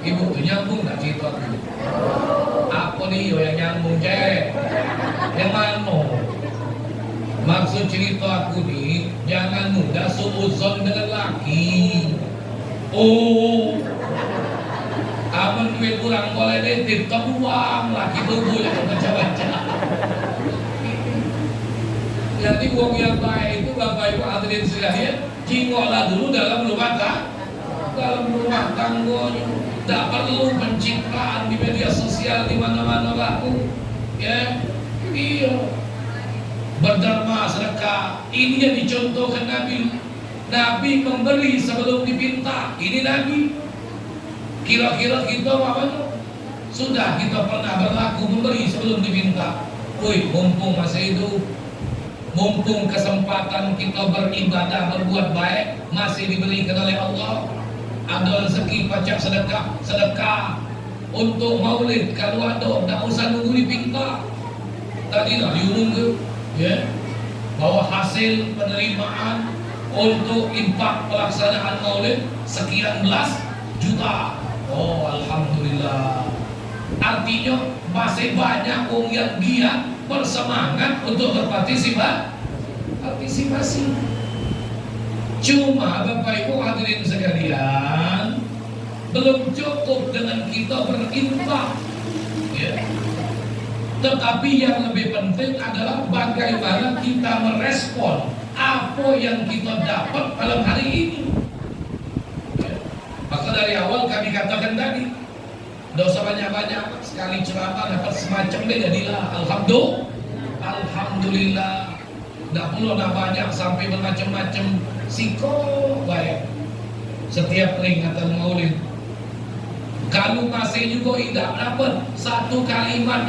ibu tuh nyambung nggak cerita aku? Apa nih yang nyambung cewek? Yang mana? Maksud cerita aku nih, jangan mudah suuzon dengan laki. Oh, aman duit kurang boleh nitip, buang laki tunggu yang baca-baca. Jadi uang yang baik itu bapak ibu hadirin sekalian, cingoklah dulu dalam rumah tangganya. Tak perlu pencitraan di media sosial di mana-mana laku, ya. Iya. Berderma sedekah, ini yang dicontohkan Nabi. Nabi memberi sebelum dipinta. Ini Nabi. Kira-kira kita apa? Sudah kita pernah berlaku memberi sebelum dipinta. Woi, mumpung masih hidup, mumpung kesempatan kita beribadah, berbuat baik masih diberikan oleh Allah. Ada rezeki pajak sedekah untuk maulid. Kalau ada, tak usah nunggu dipinta. Tadi lah diumum ke? Ya, bahwa hasil penerimaan untuk infak pelaksanaan maulid sekian belas juta. Oh, alhamdulillah. Artinya masih banyak orang yang giat bersemangat untuk berpartisipasi. Cuma Bapak Ibu hadirin sekalian, belum cukup dengan kita berinfak. Ya. Tetapi yang lebih penting adalah bagaimana kita merespon apa yang kita dapat malam hari ini. Maka dari awal kami katakan tadi, tidak usah banyak-banyak, sekali ceramah dapat semacam ini jadilah alhamdulillah. Tidak perlu banyak sampai bermacam-macam siko baik. Setiap peringatan maulid, kalau masih juga tidak dapat satu kalimat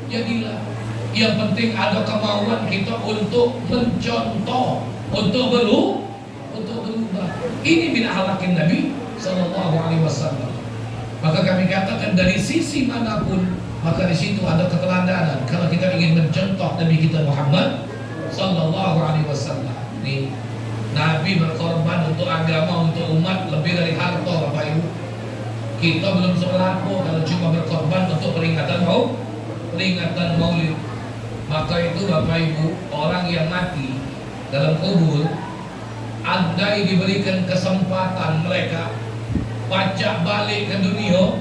jadilah. Yang penting ada kemauan kita untuk mencontoh, untuk berubah. Ini bin akhlaqin Nabi Sallallahu Alaihi Wasallam. Maka kami katakan dari sisi manapun, maka di situ ada keteladanan. Kalau kita ingin mencontoh Nabi kita Muhammad Sallallahu Alaihi Wasallam. Nih, Nabi berkorban untuk agama, untuk umat lebih dari harta, Bapak Ibu. Kita belum seberapa kalau cuma berkorban untuk peringatan maulid. Maka itu Bapak Ibu, orang yang mati dalam kubur, andai diberikan kesempatan mereka pajak balik ke dunia,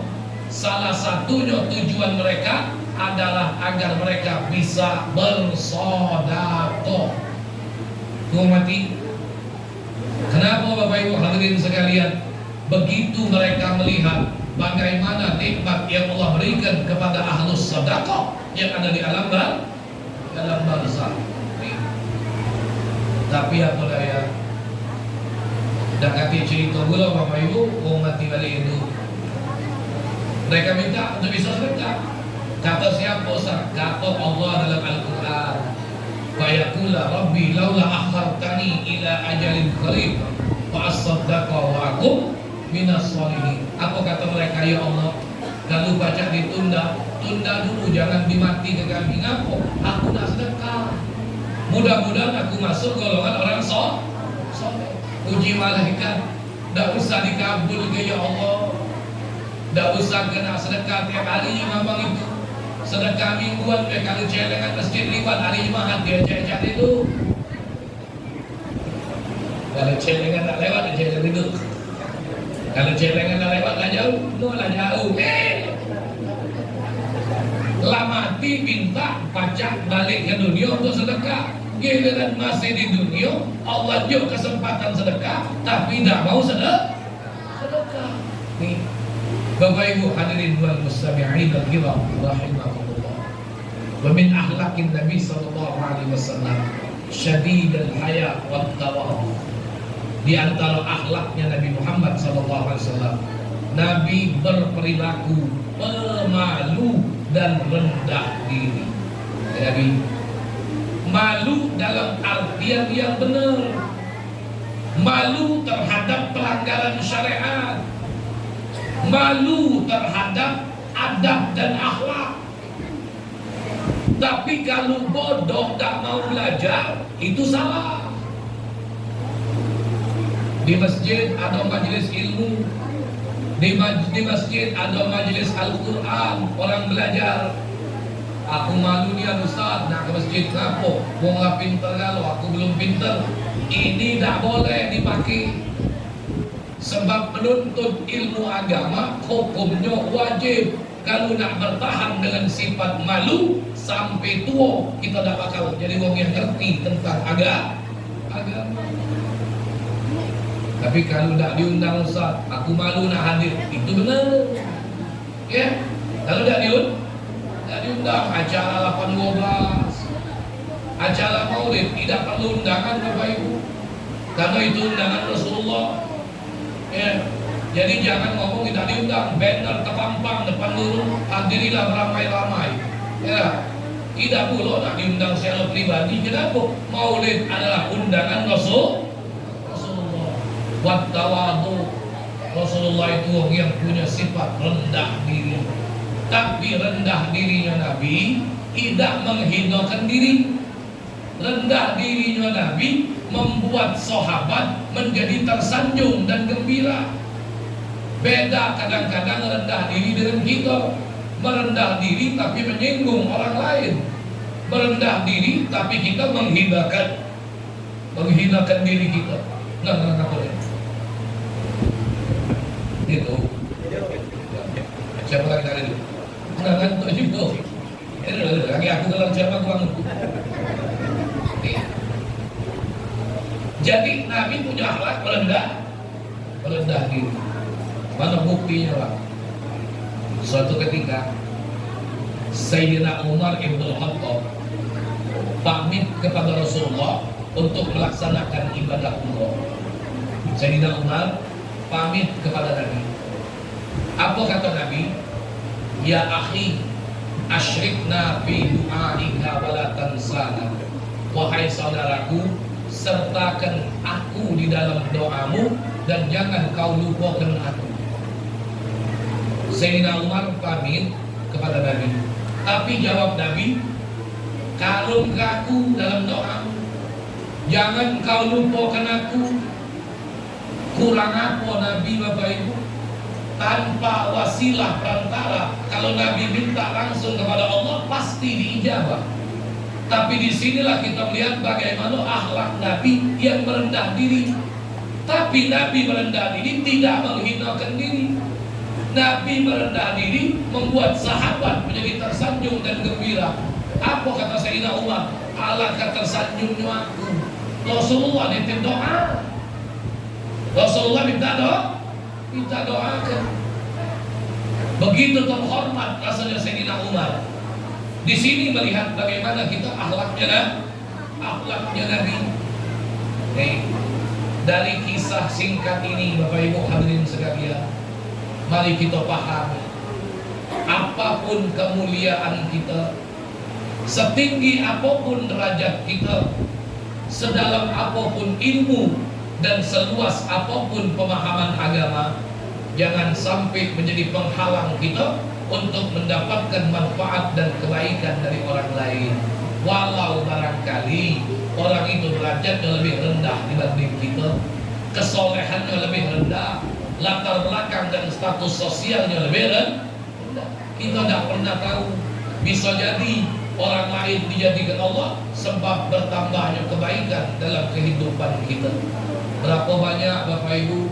salah satunya tujuan mereka adalah agar mereka bisa bersedekah. Mati. Kenapa Bapak Ibu hadirin sekalian? Begitu mereka melihat bagaimana nikmat yang Allah berikan kepada ahlus sedekah yang ada di alam barzakh. Tapi apa daya? Dan kata cerita pula Bapak Ibu, orang mati balik itu, mereka minta untuk bisa sedekah. Kata siapa? Kata Allah dalam Al-Quran. Fayaqula rabbi laula akhartani ila ajalin qarib fa asaddaqa wa akum minas sholihin. Apa kata mereka, ya Allah, kalau baca ditunda, tunda dulu, jangan dimati ke kami. Ngapo? Aku nak sedekah. Mudah-mudahan aku masuk golongan orang soleh. Uji malaikat, tak usah dikabul ke ya Allah. Tak usah kena sedekah tiap hari memang itu. Sedekah mingguan ke kalau celengan masjid liwat hari Jumat dia cek itu. Kalau celengan tak lewat dia cek itu. Kalau celengan tak lewat lah jauh, lah jauh. Lah mati minta pajak balik ke dunia untuk sedekah. Giliran masih di dunia, Allah jauh kesempatan sedekah, tapi tidak mau sedekah. Nih, Bapak Ibu hadirin wal mustami'in al-kiram rahimahullah. Wa min akhlaqin Nabi sallallahu alaihi wasallam syadidul haya wat tawadhu. Di antara akhlaknya Nabi Muhammad sallallahu alaihi wasallam, Nabi berperilaku pemalu dan rendah diri. Nabi malu dalam artian yang benar. Malu terhadap pelanggaran syariat. Malu terhadap adab dan akhlak. Tapi kalau bodoh tak mau belajar, itu salah. Di masjid ada majelis ilmu, di masjid ada majelis Al-Quran, orang belajar. Aku malu dia Ustaz, nak ke masjid kenapa? Mau nggak pinter kalau aku belum pinter. Ini tak boleh dipakai. Sebab menuntut ilmu agama hukumnya wajib. Kalau nak bertahan dengan sifat malu sampai tua, kita tak bakal jadi orang yang ngerti tentang agama. Tapi kalau tak diundang Ustaz, aku malu nak hadir, itu benar. Ya, kalau tak diundang acara 8-12, acara maulid tidak perlu undangan Bapak Ibu, karena itu undangan Rasulullah. Ya, jadi jangan ngomong tidak diundang, banner terpampang depan lurus, hadirilah beramai-ramai. Ya, tidak perlu nak diundang secara pribadi. Kenapa? Maulid adalah undangan Rasulullah. Wat tawadhu. Rasulullah itu orang yang punya sifat rendah diri. Tapi rendah dirinya Nabi tidak menghinakan diri. Rendah dirinya Nabi membuat sahabat menjadi tersanjung dan gembira. Beda kadang-kadang rendah diri dengan kita. Merendah diri tapi menyinggung orang lain. Merendah diri tapi kita menghinakan diri kita. Nggak boleh. Itu. Siapa lagi tadi itu? Nggak ngantuk juga. Lagi aku dalam siapa aku bangun. Jadi Nabi punya akhlak merendah diri. Mana buktinya Pak? Suatu ketika Sayyidina Umar ibn Khattab pamit kepada Rasulullah untuk melaksanakan ibadah umrah. Sayyidina Umar pamit kepada Nabi. Apa kata Nabi? Ya akhi, asyrikna fi du'aika wa la tansana. Wahai saudaraku, sertakan aku di dalam doamu dan jangan kau lupakan aku. Sayyidina Umar pamit kepada Nabi. Tapi jawab Nabi, kalau aku dalam doamu, jangan kau lupakan aku. Kurang apa Nabi Bapak Ibu? Tanpa wasilah perantara. Kalau Nabi minta langsung kepada Allah, pasti diijabah. Tapi disinilah kita melihat bagaimana akhlak Nabi yang merendah diri. Tapi Nabi merendah diri tidak menghinakan diri. Nabi merendah diri membuat sahabat menjadi tersanjung dan gembira. Apa kata Sayyidina Umar? Alangkah tersanjungnya aku. Rasulullah nitip doa. Rasulullah minta doakan. Begitu terhormat rasanya Sayyidina Umar. Di sini melihat bagaimana kita akhlaknya Nabi. Dari kisah singkat ini Bapak Ibu hadirin sekalian, mari kita pahami, apapun kemuliaan kita, Setinggi apapun derajat kita, sedalam apapun ilmu, dan seluas apapun pemahaman agama, jangan sampai menjadi penghalang kita untuk mendapatkan manfaat dan kebaikan dari orang lain. Walau barangkali orang itu derajatnya lebih rendah dibanding kita, kesolehannya lebih rendah, latar belakang dan status sosialnya lebih rendah, kita tidak pernah tahu. Bisa jadi orang lain dijadikan Allah sebab bertambahnya kebaikan dalam kehidupan kita. Berapa banyak Bapak Ibu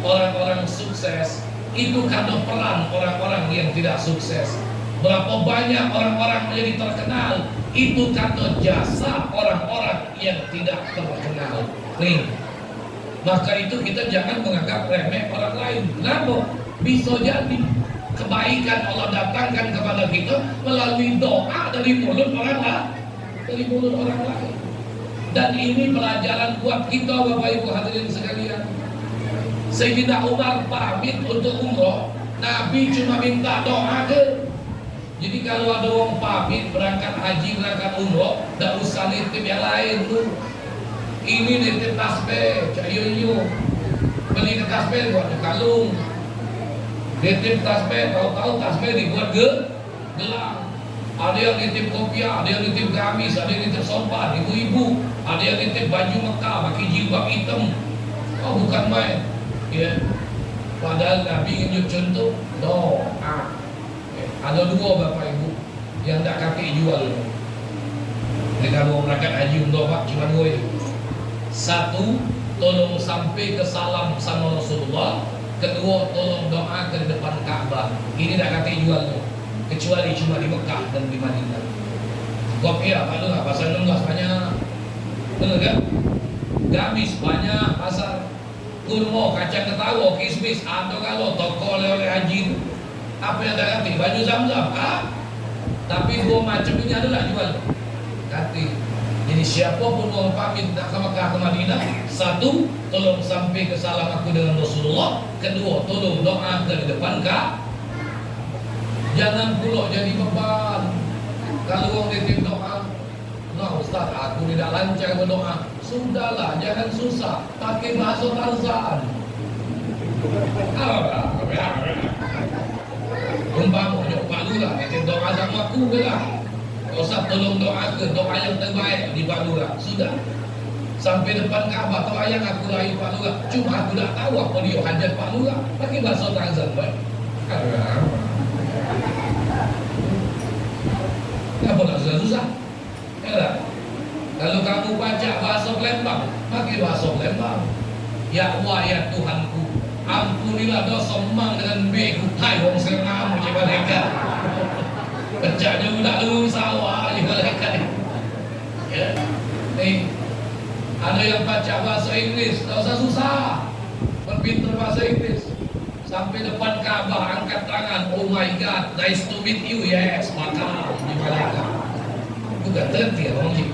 orang-orang sukses itu karena peran orang-orang yang tidak sukses. Berapa banyak orang-orang menjadi terkenal itu karena jasa orang-orang yang tidak terkenal. Nih, maka itu kita jangan menganggap remeh orang lain. Kenapa? Bisa jadi kebaikan Allah datangkan kepada kita melalui doa dari mulut orang lain. Dan ini pelajaran buat kita Bapak Ibu hadirin sekalian. Sayyidina Umar pamit untuk umroh, Nabi cuma minta doa ke. Jadi kalau ada orang pamit berangkat haji, berangkat umroh, tidak usah nitip yang lain tuh. Ini nitip tasbih, cayoyo, beli ke tasbih buat kalung. Nitip tasbih, tahu-tahu tasbih dibuat gelang. Ada yang nitip kopiah, ada yang nitip gamis, ada yang nitip sorban, ibu-ibu, ada yang nitip baju Mekah, pakai jilbab hitam. Oh, bukan main, ya. Padahal Nabi ingin contoh doa. Ada dua Bapak Ibu yang tak kaki jual. Jadi kalau berangkat haji umroh Pak cuma dua itu. Satu, tolong sampai ke salam sama Rasulullah. Kedua, tolong doa ke depan Ka'bah. Ini tak kaki jual tuh. Kecuali cuma di Mekah dan di Madinah. Kopiah Pak Lurah pasar 16 banyak. Benar kan? Gamis banyak pasar. Kurma, kacang ketawa, kismis, atau kalau toko oleh-oleh haji. Apa yang tak ganti? Baju Zam-Zam. Tapi dua macam ini adalah jual. Ganti. Jadi siapapun orang pamit nak ke Mekah ke Madinah, satu, tolong sampai ke salam aku dengan Rasulullah. Kedua, tolong doa ke depan Ka'bah. Jangan pula jadi beban. Kalau orang titip doa, nah Ustaz, aku tidak lancar berdoa. Sudahlah, jangan susah. Pakai bahasa Tarzan. Umpamanya Pak Lurah titip doa sama aku ke lah. Ustaz tolong doa ke doa yang terbaik di Pak Lurah. Sudah. Sampai depan Ka'bah doa yang aku raih Pak Lurah. Cuma aku tak tahu apa dia hajat Pak Lurah. Pakai bahasa Tarzan baik. Kenapa nak susah-susah? Ya, kalau kamu baca bahasa Palembang, pakai bahasa Palembang. Ya Allah ya Tuhanku, ampunilah dosa memang dengan beku. Hai wong sengamu je malaikat. Pecahnya budak lu sawah je malaikat. Ya. Nih, ada yang baca bahasa Inggris, tak usah susah. Berpintar bahasa Inggris. Sampai depan Ka'bah angkat tangan. Oh my God, nice to meet you. Yes, maka di malaikat. Bukan terhenti orang ni.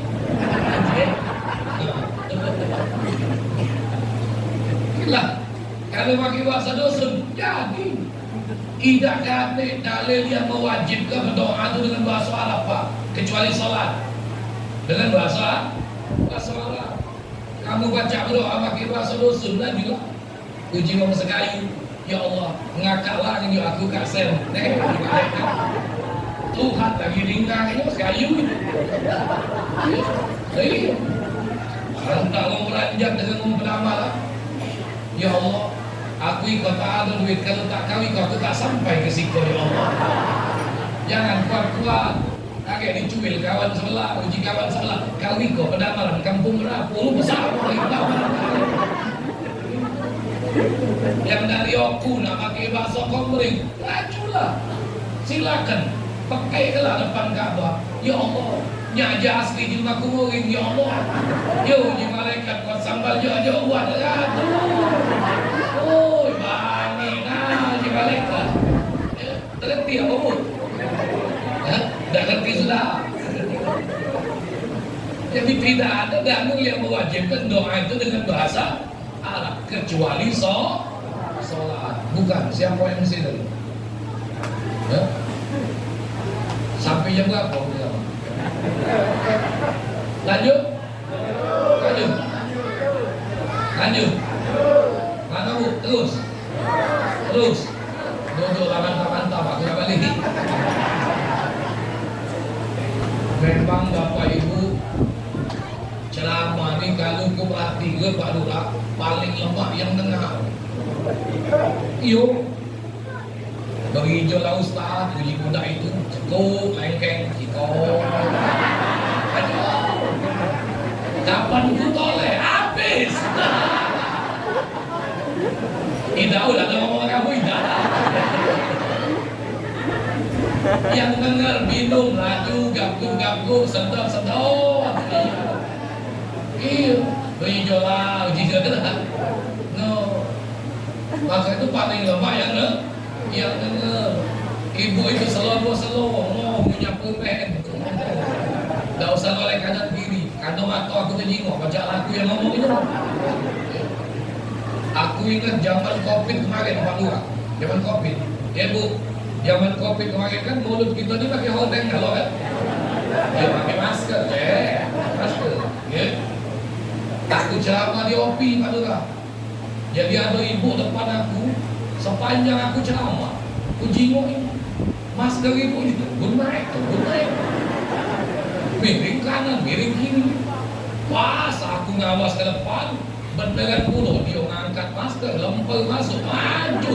Lah, kalau pakai bahasa dusun, jadi tidak ada dalil yang mewajibkan berdoa itu dengan bahasa Arab Pak, kecuali salat dengan bahasa Arab. Kamu baca berdoa pakai bahasa dusun dan juga uji wong sekayu. Ya Allah, ngakaklah ini aku kasem. Tuhan lagi ringkangnya sekayu itu. Iya. Entah mau beranjak dengan beramal. Ya Allah, aku ikut tak ada duit. Kalau tak kau ikut, aku tak sampai ke situ. Ya Allah, jangan kuat-kuat. Agak dicuil kawan sebelah, uji kawan sebelah. Kau ikut pedamaran kampung berapa? Lu besar yang dari aku nak pakai bahasa komering, lajulah. Silakan pakai kelah depan Ka'bah. Ya Allah, nyaja asli jilma kuring. Ya Allah, yo je malaikat kuat sambal jo buat. Oh, bani nah je malaikat. Terhenti apa pun. Dah ngerti sudah. Jadi tidak ada dalil yang mewajibkan doa itu dengan bahasa Arab kecuali sholat. Bukan siapa yang mesti tadi. Ya? Sampai jam berapa? Lanjut. Lanjut. Lanjut. Mana bu? Terus. Terus. Duduk lah mantap-mantap. Aku dah balik. Memang Bapak Ibu ceramah ni kalau ku perhati ke Pak Lurah paling lemah yang tengah. Yo. Bagi hijau lah Ustaz, puji budak itu cekuk, lengkeng, cikok. Aduh. Kapan ku toleh? Habis. Tidak udah ngomong kamu tidak. Yang dengar minum laju gabung sedot. Iya, hijau lah, hijau dah. No, maka itu paling lemah yang dengar. Ibu itu selalu punya permen. Tak usah oleh kanan kiri. Kantong atau aku terjenguk baca lagu yang ngomong itu. Aku ingat zaman Covid kemarin Pak Lurah. Zaman Covid. Ya Bu, zaman Covid kemarin kan mulut kita ni pakai hordeng kalau kan. Ya pakai masker, masker. Ya. Aku ceramah di OP Pak Lurah. Jadi ada ibu depan aku, sepanjang aku ceramah, aku jingok ini. Masker ibu itu, turun naik. Miring kanan, miring kiri. Pas aku ngawas ke depan, beneran puluh dia ngangkat masker, lempar masuk, maju.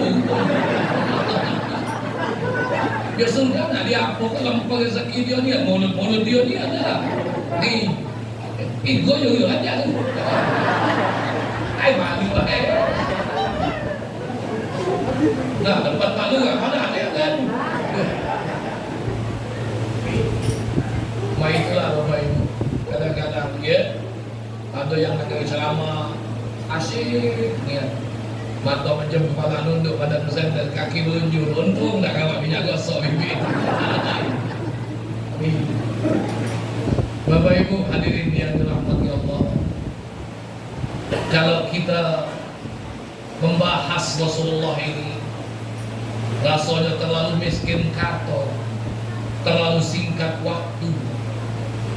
Ya sudah, nah dia apa lempar rezeki dia ni, mulut dia ni ada. Ni, goyo aja. Ai malu Nah, tempat Pak Lurah mana ada kan? Itulah Bapak Ibu. Kadang-kadang ya ada yang nak ceramah asyik ya. Mata macam kepala nunduk, badan bersandar, kaki melunjur. Untung tak kawat minyak gosok bibir. Bapak Ibu hadirin yang dirahmati Allah. Kalau kita membahas Rasulullah ini, rasanya terlalu miskin kata, terlalu singkat waktu.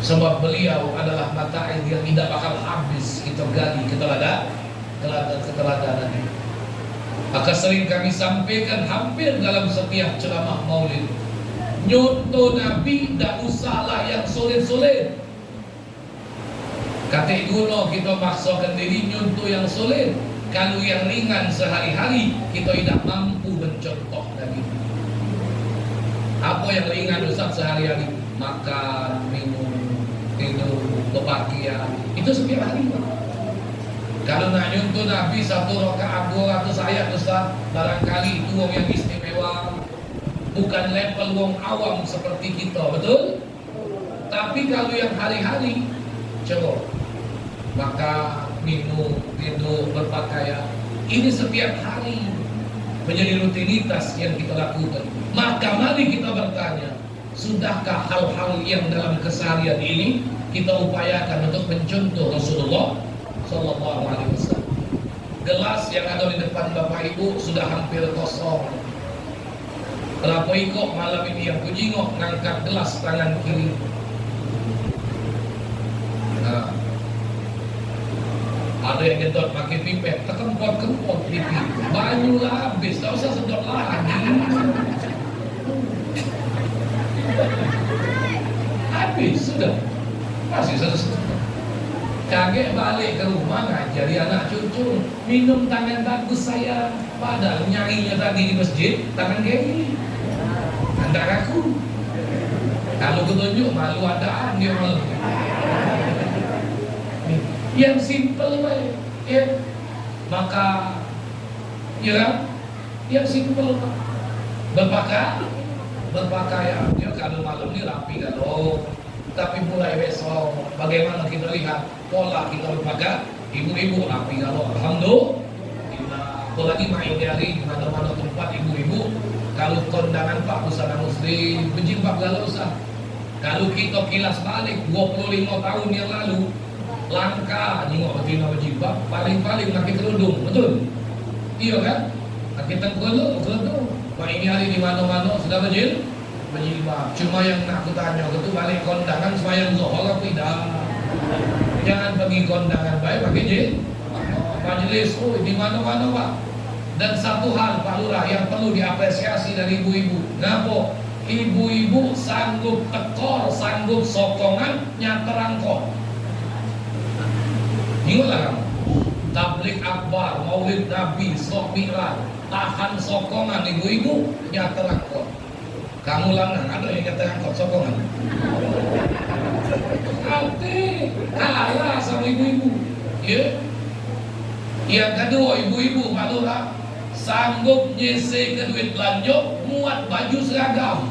Sebab beliau adalah mata air yang tidak bakal habis kita gali keteladanan. Maka sering kami sampaikan hampir dalam setiap ceramah maulid. Nyontoh Nabi tak usahlah yang sulit-sulit. Kata dulu kita maksakan diri nyontoh yang sulit. Kalau yang ringan sehari-hari kita tidak mampu mencontoh Nabi. Apa yang ringan Ustaz sehari-hari? Makan, minum, tidur, berpakaian. Itu setiap hari Pak. Kalau nak nyontoh Nabi 1 rakaat 200 ayat Ustaz, barangkali itu orang yang istimewa, bukan level orang awam seperti kita, betul? Tapi kalau yang hari-hari, coba makan, minum, tidur, berpakaian, ini setiap hari menjadi rutinitas yang kita lakukan. Maka mari kita bertanya, sudahkah hal-hal yang dalam keseharian ini kita upayakan untuk mencontoh Rasulullah Sallallahu Alaihi Wasallam? Gelas yang ada di depan Bapak Ibu sudah hampir kosong. Berapa ikut malam ini yang kujingok ngangkat gelas tangan kiri. Nah, ada yang gedot pakai pipet, tekempot-kempot pipi, banyu lah habis, tak usah sedot lagi. Habis sudah, masih satu. Kaget balik ke rumah ngajari anak cucu minum tangan bagus saya, padahal nyarinya tadi di masjid tangan kiri. Antara aku, kalau kutunjuk malu adaan dia malu. Yang simple ya, maka ya, yang simple berpakaian ya, kalau malam ini rapi kalau. Tapi mulai besok, bagaimana kita lihat pola kita berpakaian, ibu-ibu rapi kalau alhamdulillah. Apalagi main hari di mana-mana tempat ibu-ibu, kalau kondangan Pak busana muslim, berjilbab galau usah. Kalau kita kilas balik 25 tahun yang lalu, langka jengok betina berjilbab, paling-paling pakai kerudung, betul? Iya kan? Pakai kerudung. Pak ini hari di mana-mana sudah berjilbab. Cuma yang nak aku tanya itu balik kondangan sembahyang zuhur apa tidak? Jangan pergi kondangan baik pakai majelis di mana-mana Pak. Dan satu hal Pak Lurah yang perlu diapresiasi dari ibu-ibu. Kenapa? Ibu-ibu sanggup tekor, sanggup sokongan, nyaterangkok. Ingatlah kamu. Tablik akbar, maulid nabi, sok mi'raj, tahan sokongan ibu-ibu, nyaterangkok. Kamu lanang ada yang nyaterangkok sokongan? Hati kalah sama ibu-ibu. Ya. Yang kedua ibu-ibu Pak Lurah sanggup nyese ke duit belanja muat baju seragam.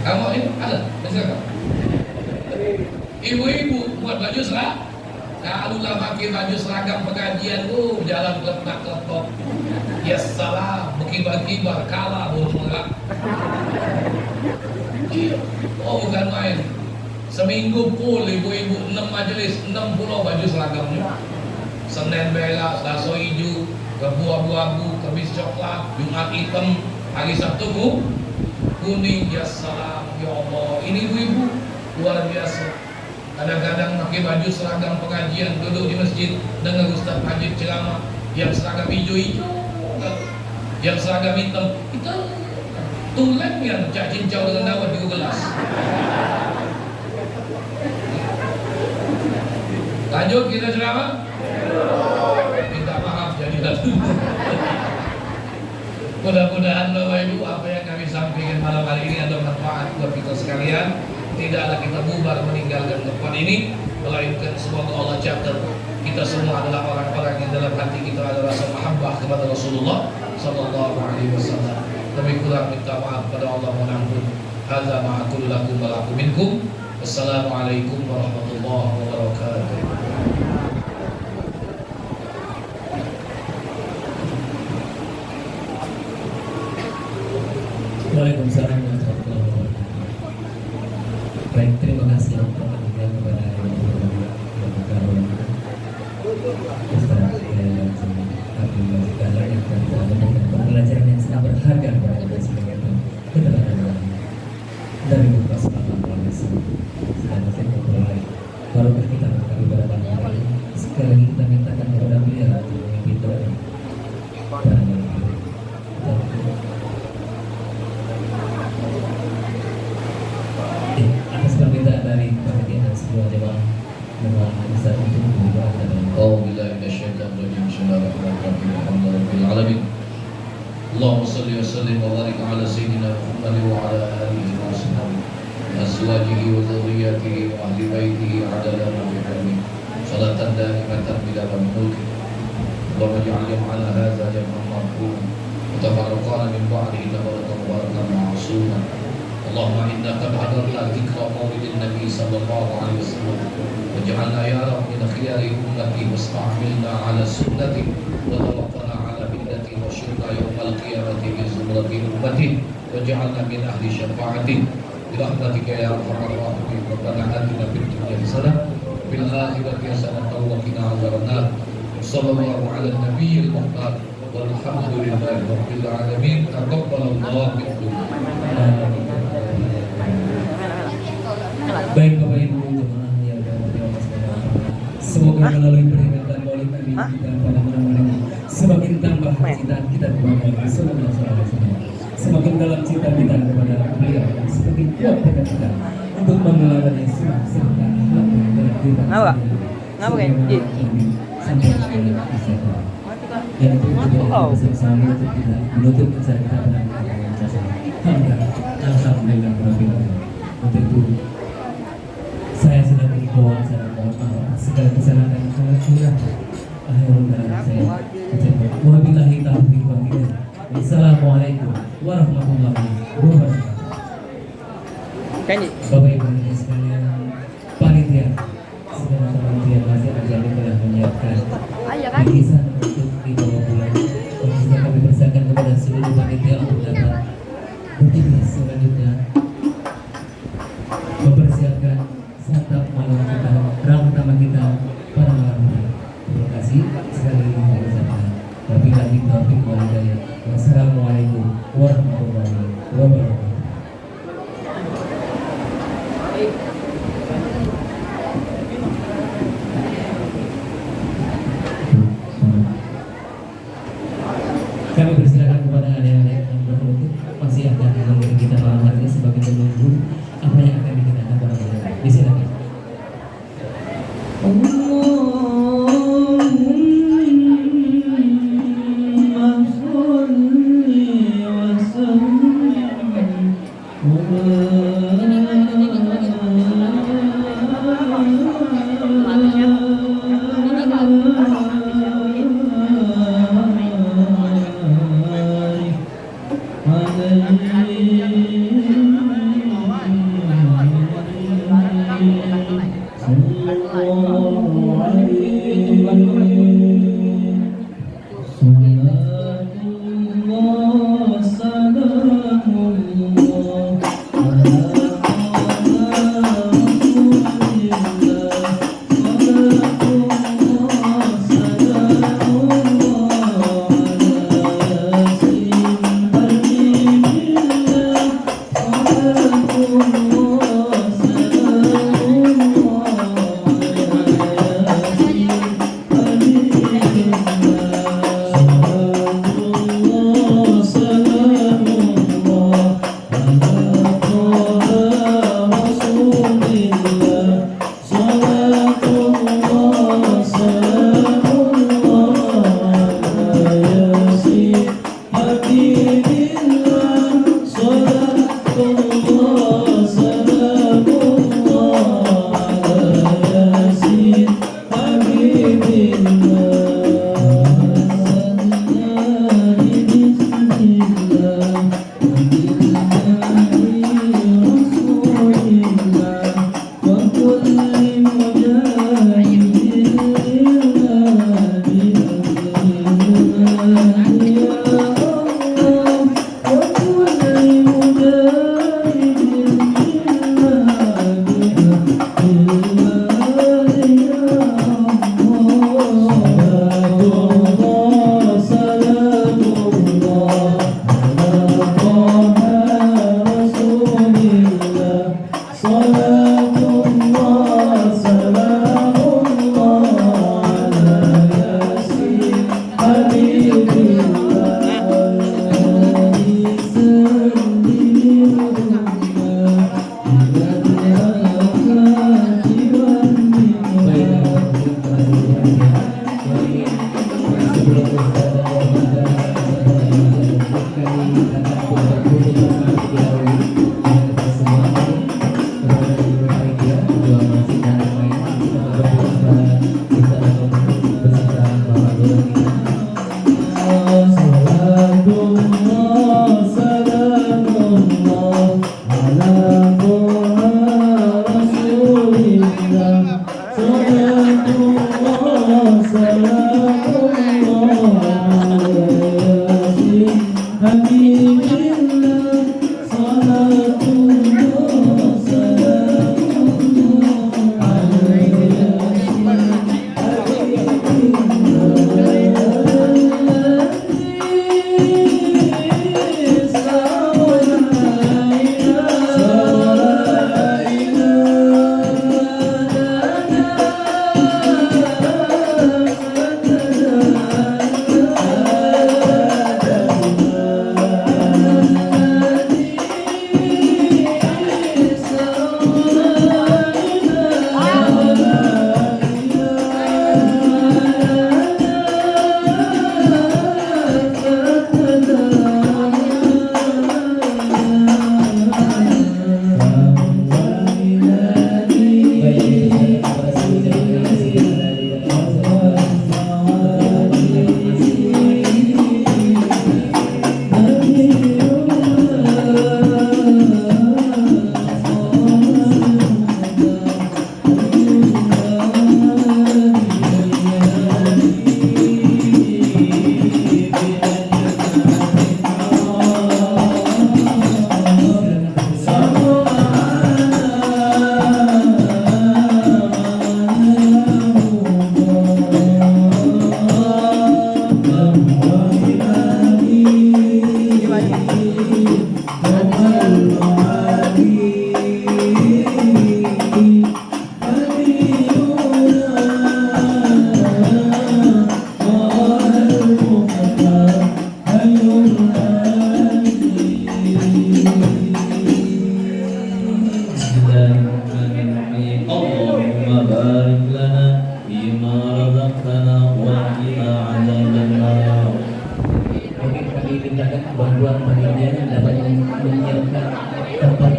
Kamu ini ada seragam? Ibu-ibu muat baju seragam. Kalau lah pakai baju seragam pengajian jalan kelepak-kelepok. Ya salah, berkibar-kibar kalah burung merak. Oh bukan main. Seminggu full ibu-ibu 6 majelis, 60 baju seragamnya. Senin merah, Selasa hijau, Rabu abu-abu, Kamis coklat, Jumat hitam, hari Sabtu kuning. Ya salam, ya Allah. Ini ibu-ibu luar biasa. Kadang-kadang pakai baju seragam pengajian, duduk di masjid dengan Ustaz Majid ceramah, yang seragam hijau-hijau, yang seragam hitam, tulennya cak cincau dengan dawat di gelas. Lanjut kita ceramah. Minta maaf jadi lalu. Mudah-mudahan Bapak Ibu apa yang kami sampaikan malam hari ini ada manfaat buat kita sekalian. Tidaklah kita bubar meninggalkan tempat ini, melainkan semoga Allah catat kita semua adalah orang-orang yang dalam hati kita ada rasa mahabbah kepada Rasulullah Sallallahu Alaihi Wasallam. Lebih kurang minta maaf pada Allah, mohon ampun. Hadza ma aqulu lakum wa lakum minkum. Wassalamualaikum warahmatullahi wabarakatuh. Waalaikumsalam warahmatullahi wabarakatuh. Baik, terima kasih kepada pembelajaran yang sangat berharga kepada kita sebagai keterangan dari buku Asmaul Husna. Sedang saya memulai barokah kita kami pada malam hari ini. Sekali lagi kita mintakan kepada beliau untuk memimpin doa. Atas permintaan dari panitia dan semua jemaah, mohon bisa untuk berdoa kepada Auzubillahi minasyaitonir rajim. Bismillahirrahmanirrahim. Alhamdulillahirabbil alamin. Allahumma shalli wa sallim wa barik ala sayyidina Muhammad wa ala alihi wa sahbihi wa azwajihi wa dhurriyyatihi wa ahli baitihi adada ma fi ilmi. Salatan daimatan bila mulki. Allahumma ij'al jam'ana hadza jam'an marhuma wa tafarraqana min ba'dihi tafarraqan mubarakan ma'suman. Allahumma inna qad hadarna dzikra maulidin nabi sallallahu alaihi wasallam waj'alna ya rabbi min khiyari ummati wasta'milna ala sunnati wa tawaffana ala millati wa syurna yawmal qiyamati bi zumrati ummati waj'alna min ahli syafa'ati bi rahmatika ya arhamar rahimin. Rabbana atina fid dunya hasanah wa fil akhirati hasanah wa qina adzabannar. Sallallahu ala nabiyil muhtar walhamdulillahi rabbil alamin. Taqabbalallahu minkum. Baik Bapak Ibu jemaah yang dirahmati Allah SWT, semoga melalui peringatan Maulid Nabi kita pada malam hari ini semakin tambah cinta kita kepada Rasulullah SAW, semakin dalam cinta kita kepada beliau, dan semakin kuat tekad kita untuk meneladani sunnah serta akhlak dalam kita. Ngapa kayak? Sampai akhir istiqomah. Dan itu menjadi bersama untuk kita menutup acara kita pada alhamdulillah rabbil alamin. Untuk itu saya sudah berikhwan, saya mohon maaf segala kesalahan yang saya curang. Akhirul kalam saya ucapkan wabillahi taufiq wal hidayah. Wassalamualaikum warahmatullahi wabarakatuh. Bapak Ibu sekalian, panitia segala panitia masih Anjali telah menyiapkan bingkisan untuk dibawa pulang. Khususnya kami persilakan kepada seluruh panitia untuk dapat berdiri selanjutnya mempersiapkan santap malam kita, ramuan utama kita pada malam hari. Terima kasih sekali lagi kami ucapkan wabillahi taufiq wal hidayah. Wassalamualaikum warahmatullahi wabarakatuh. Ibu, apa yang akan dikenakan para pendengar? Disilakan.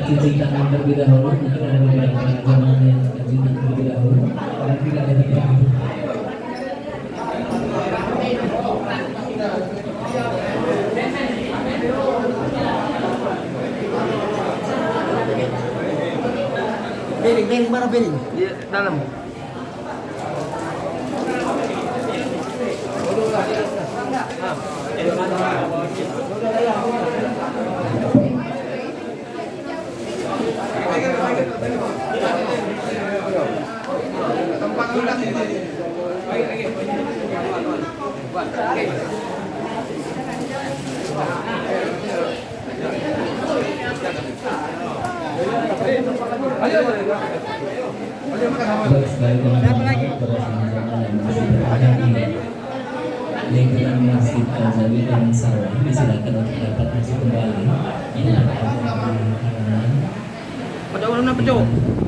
cuci tangan terlebih dahulu. Mungkin ada beberapa jamaah yang akan cuci terlebih dahulu. Dan tidak ada tempat duduk. Piring mana piring? Di dalam. Berapa lagi? Lingkungan Masjid Al-Zawi dan Sawah disilakan untuk dapat masuk kembali. Ini adalah halaman. Pecah, mana pecah?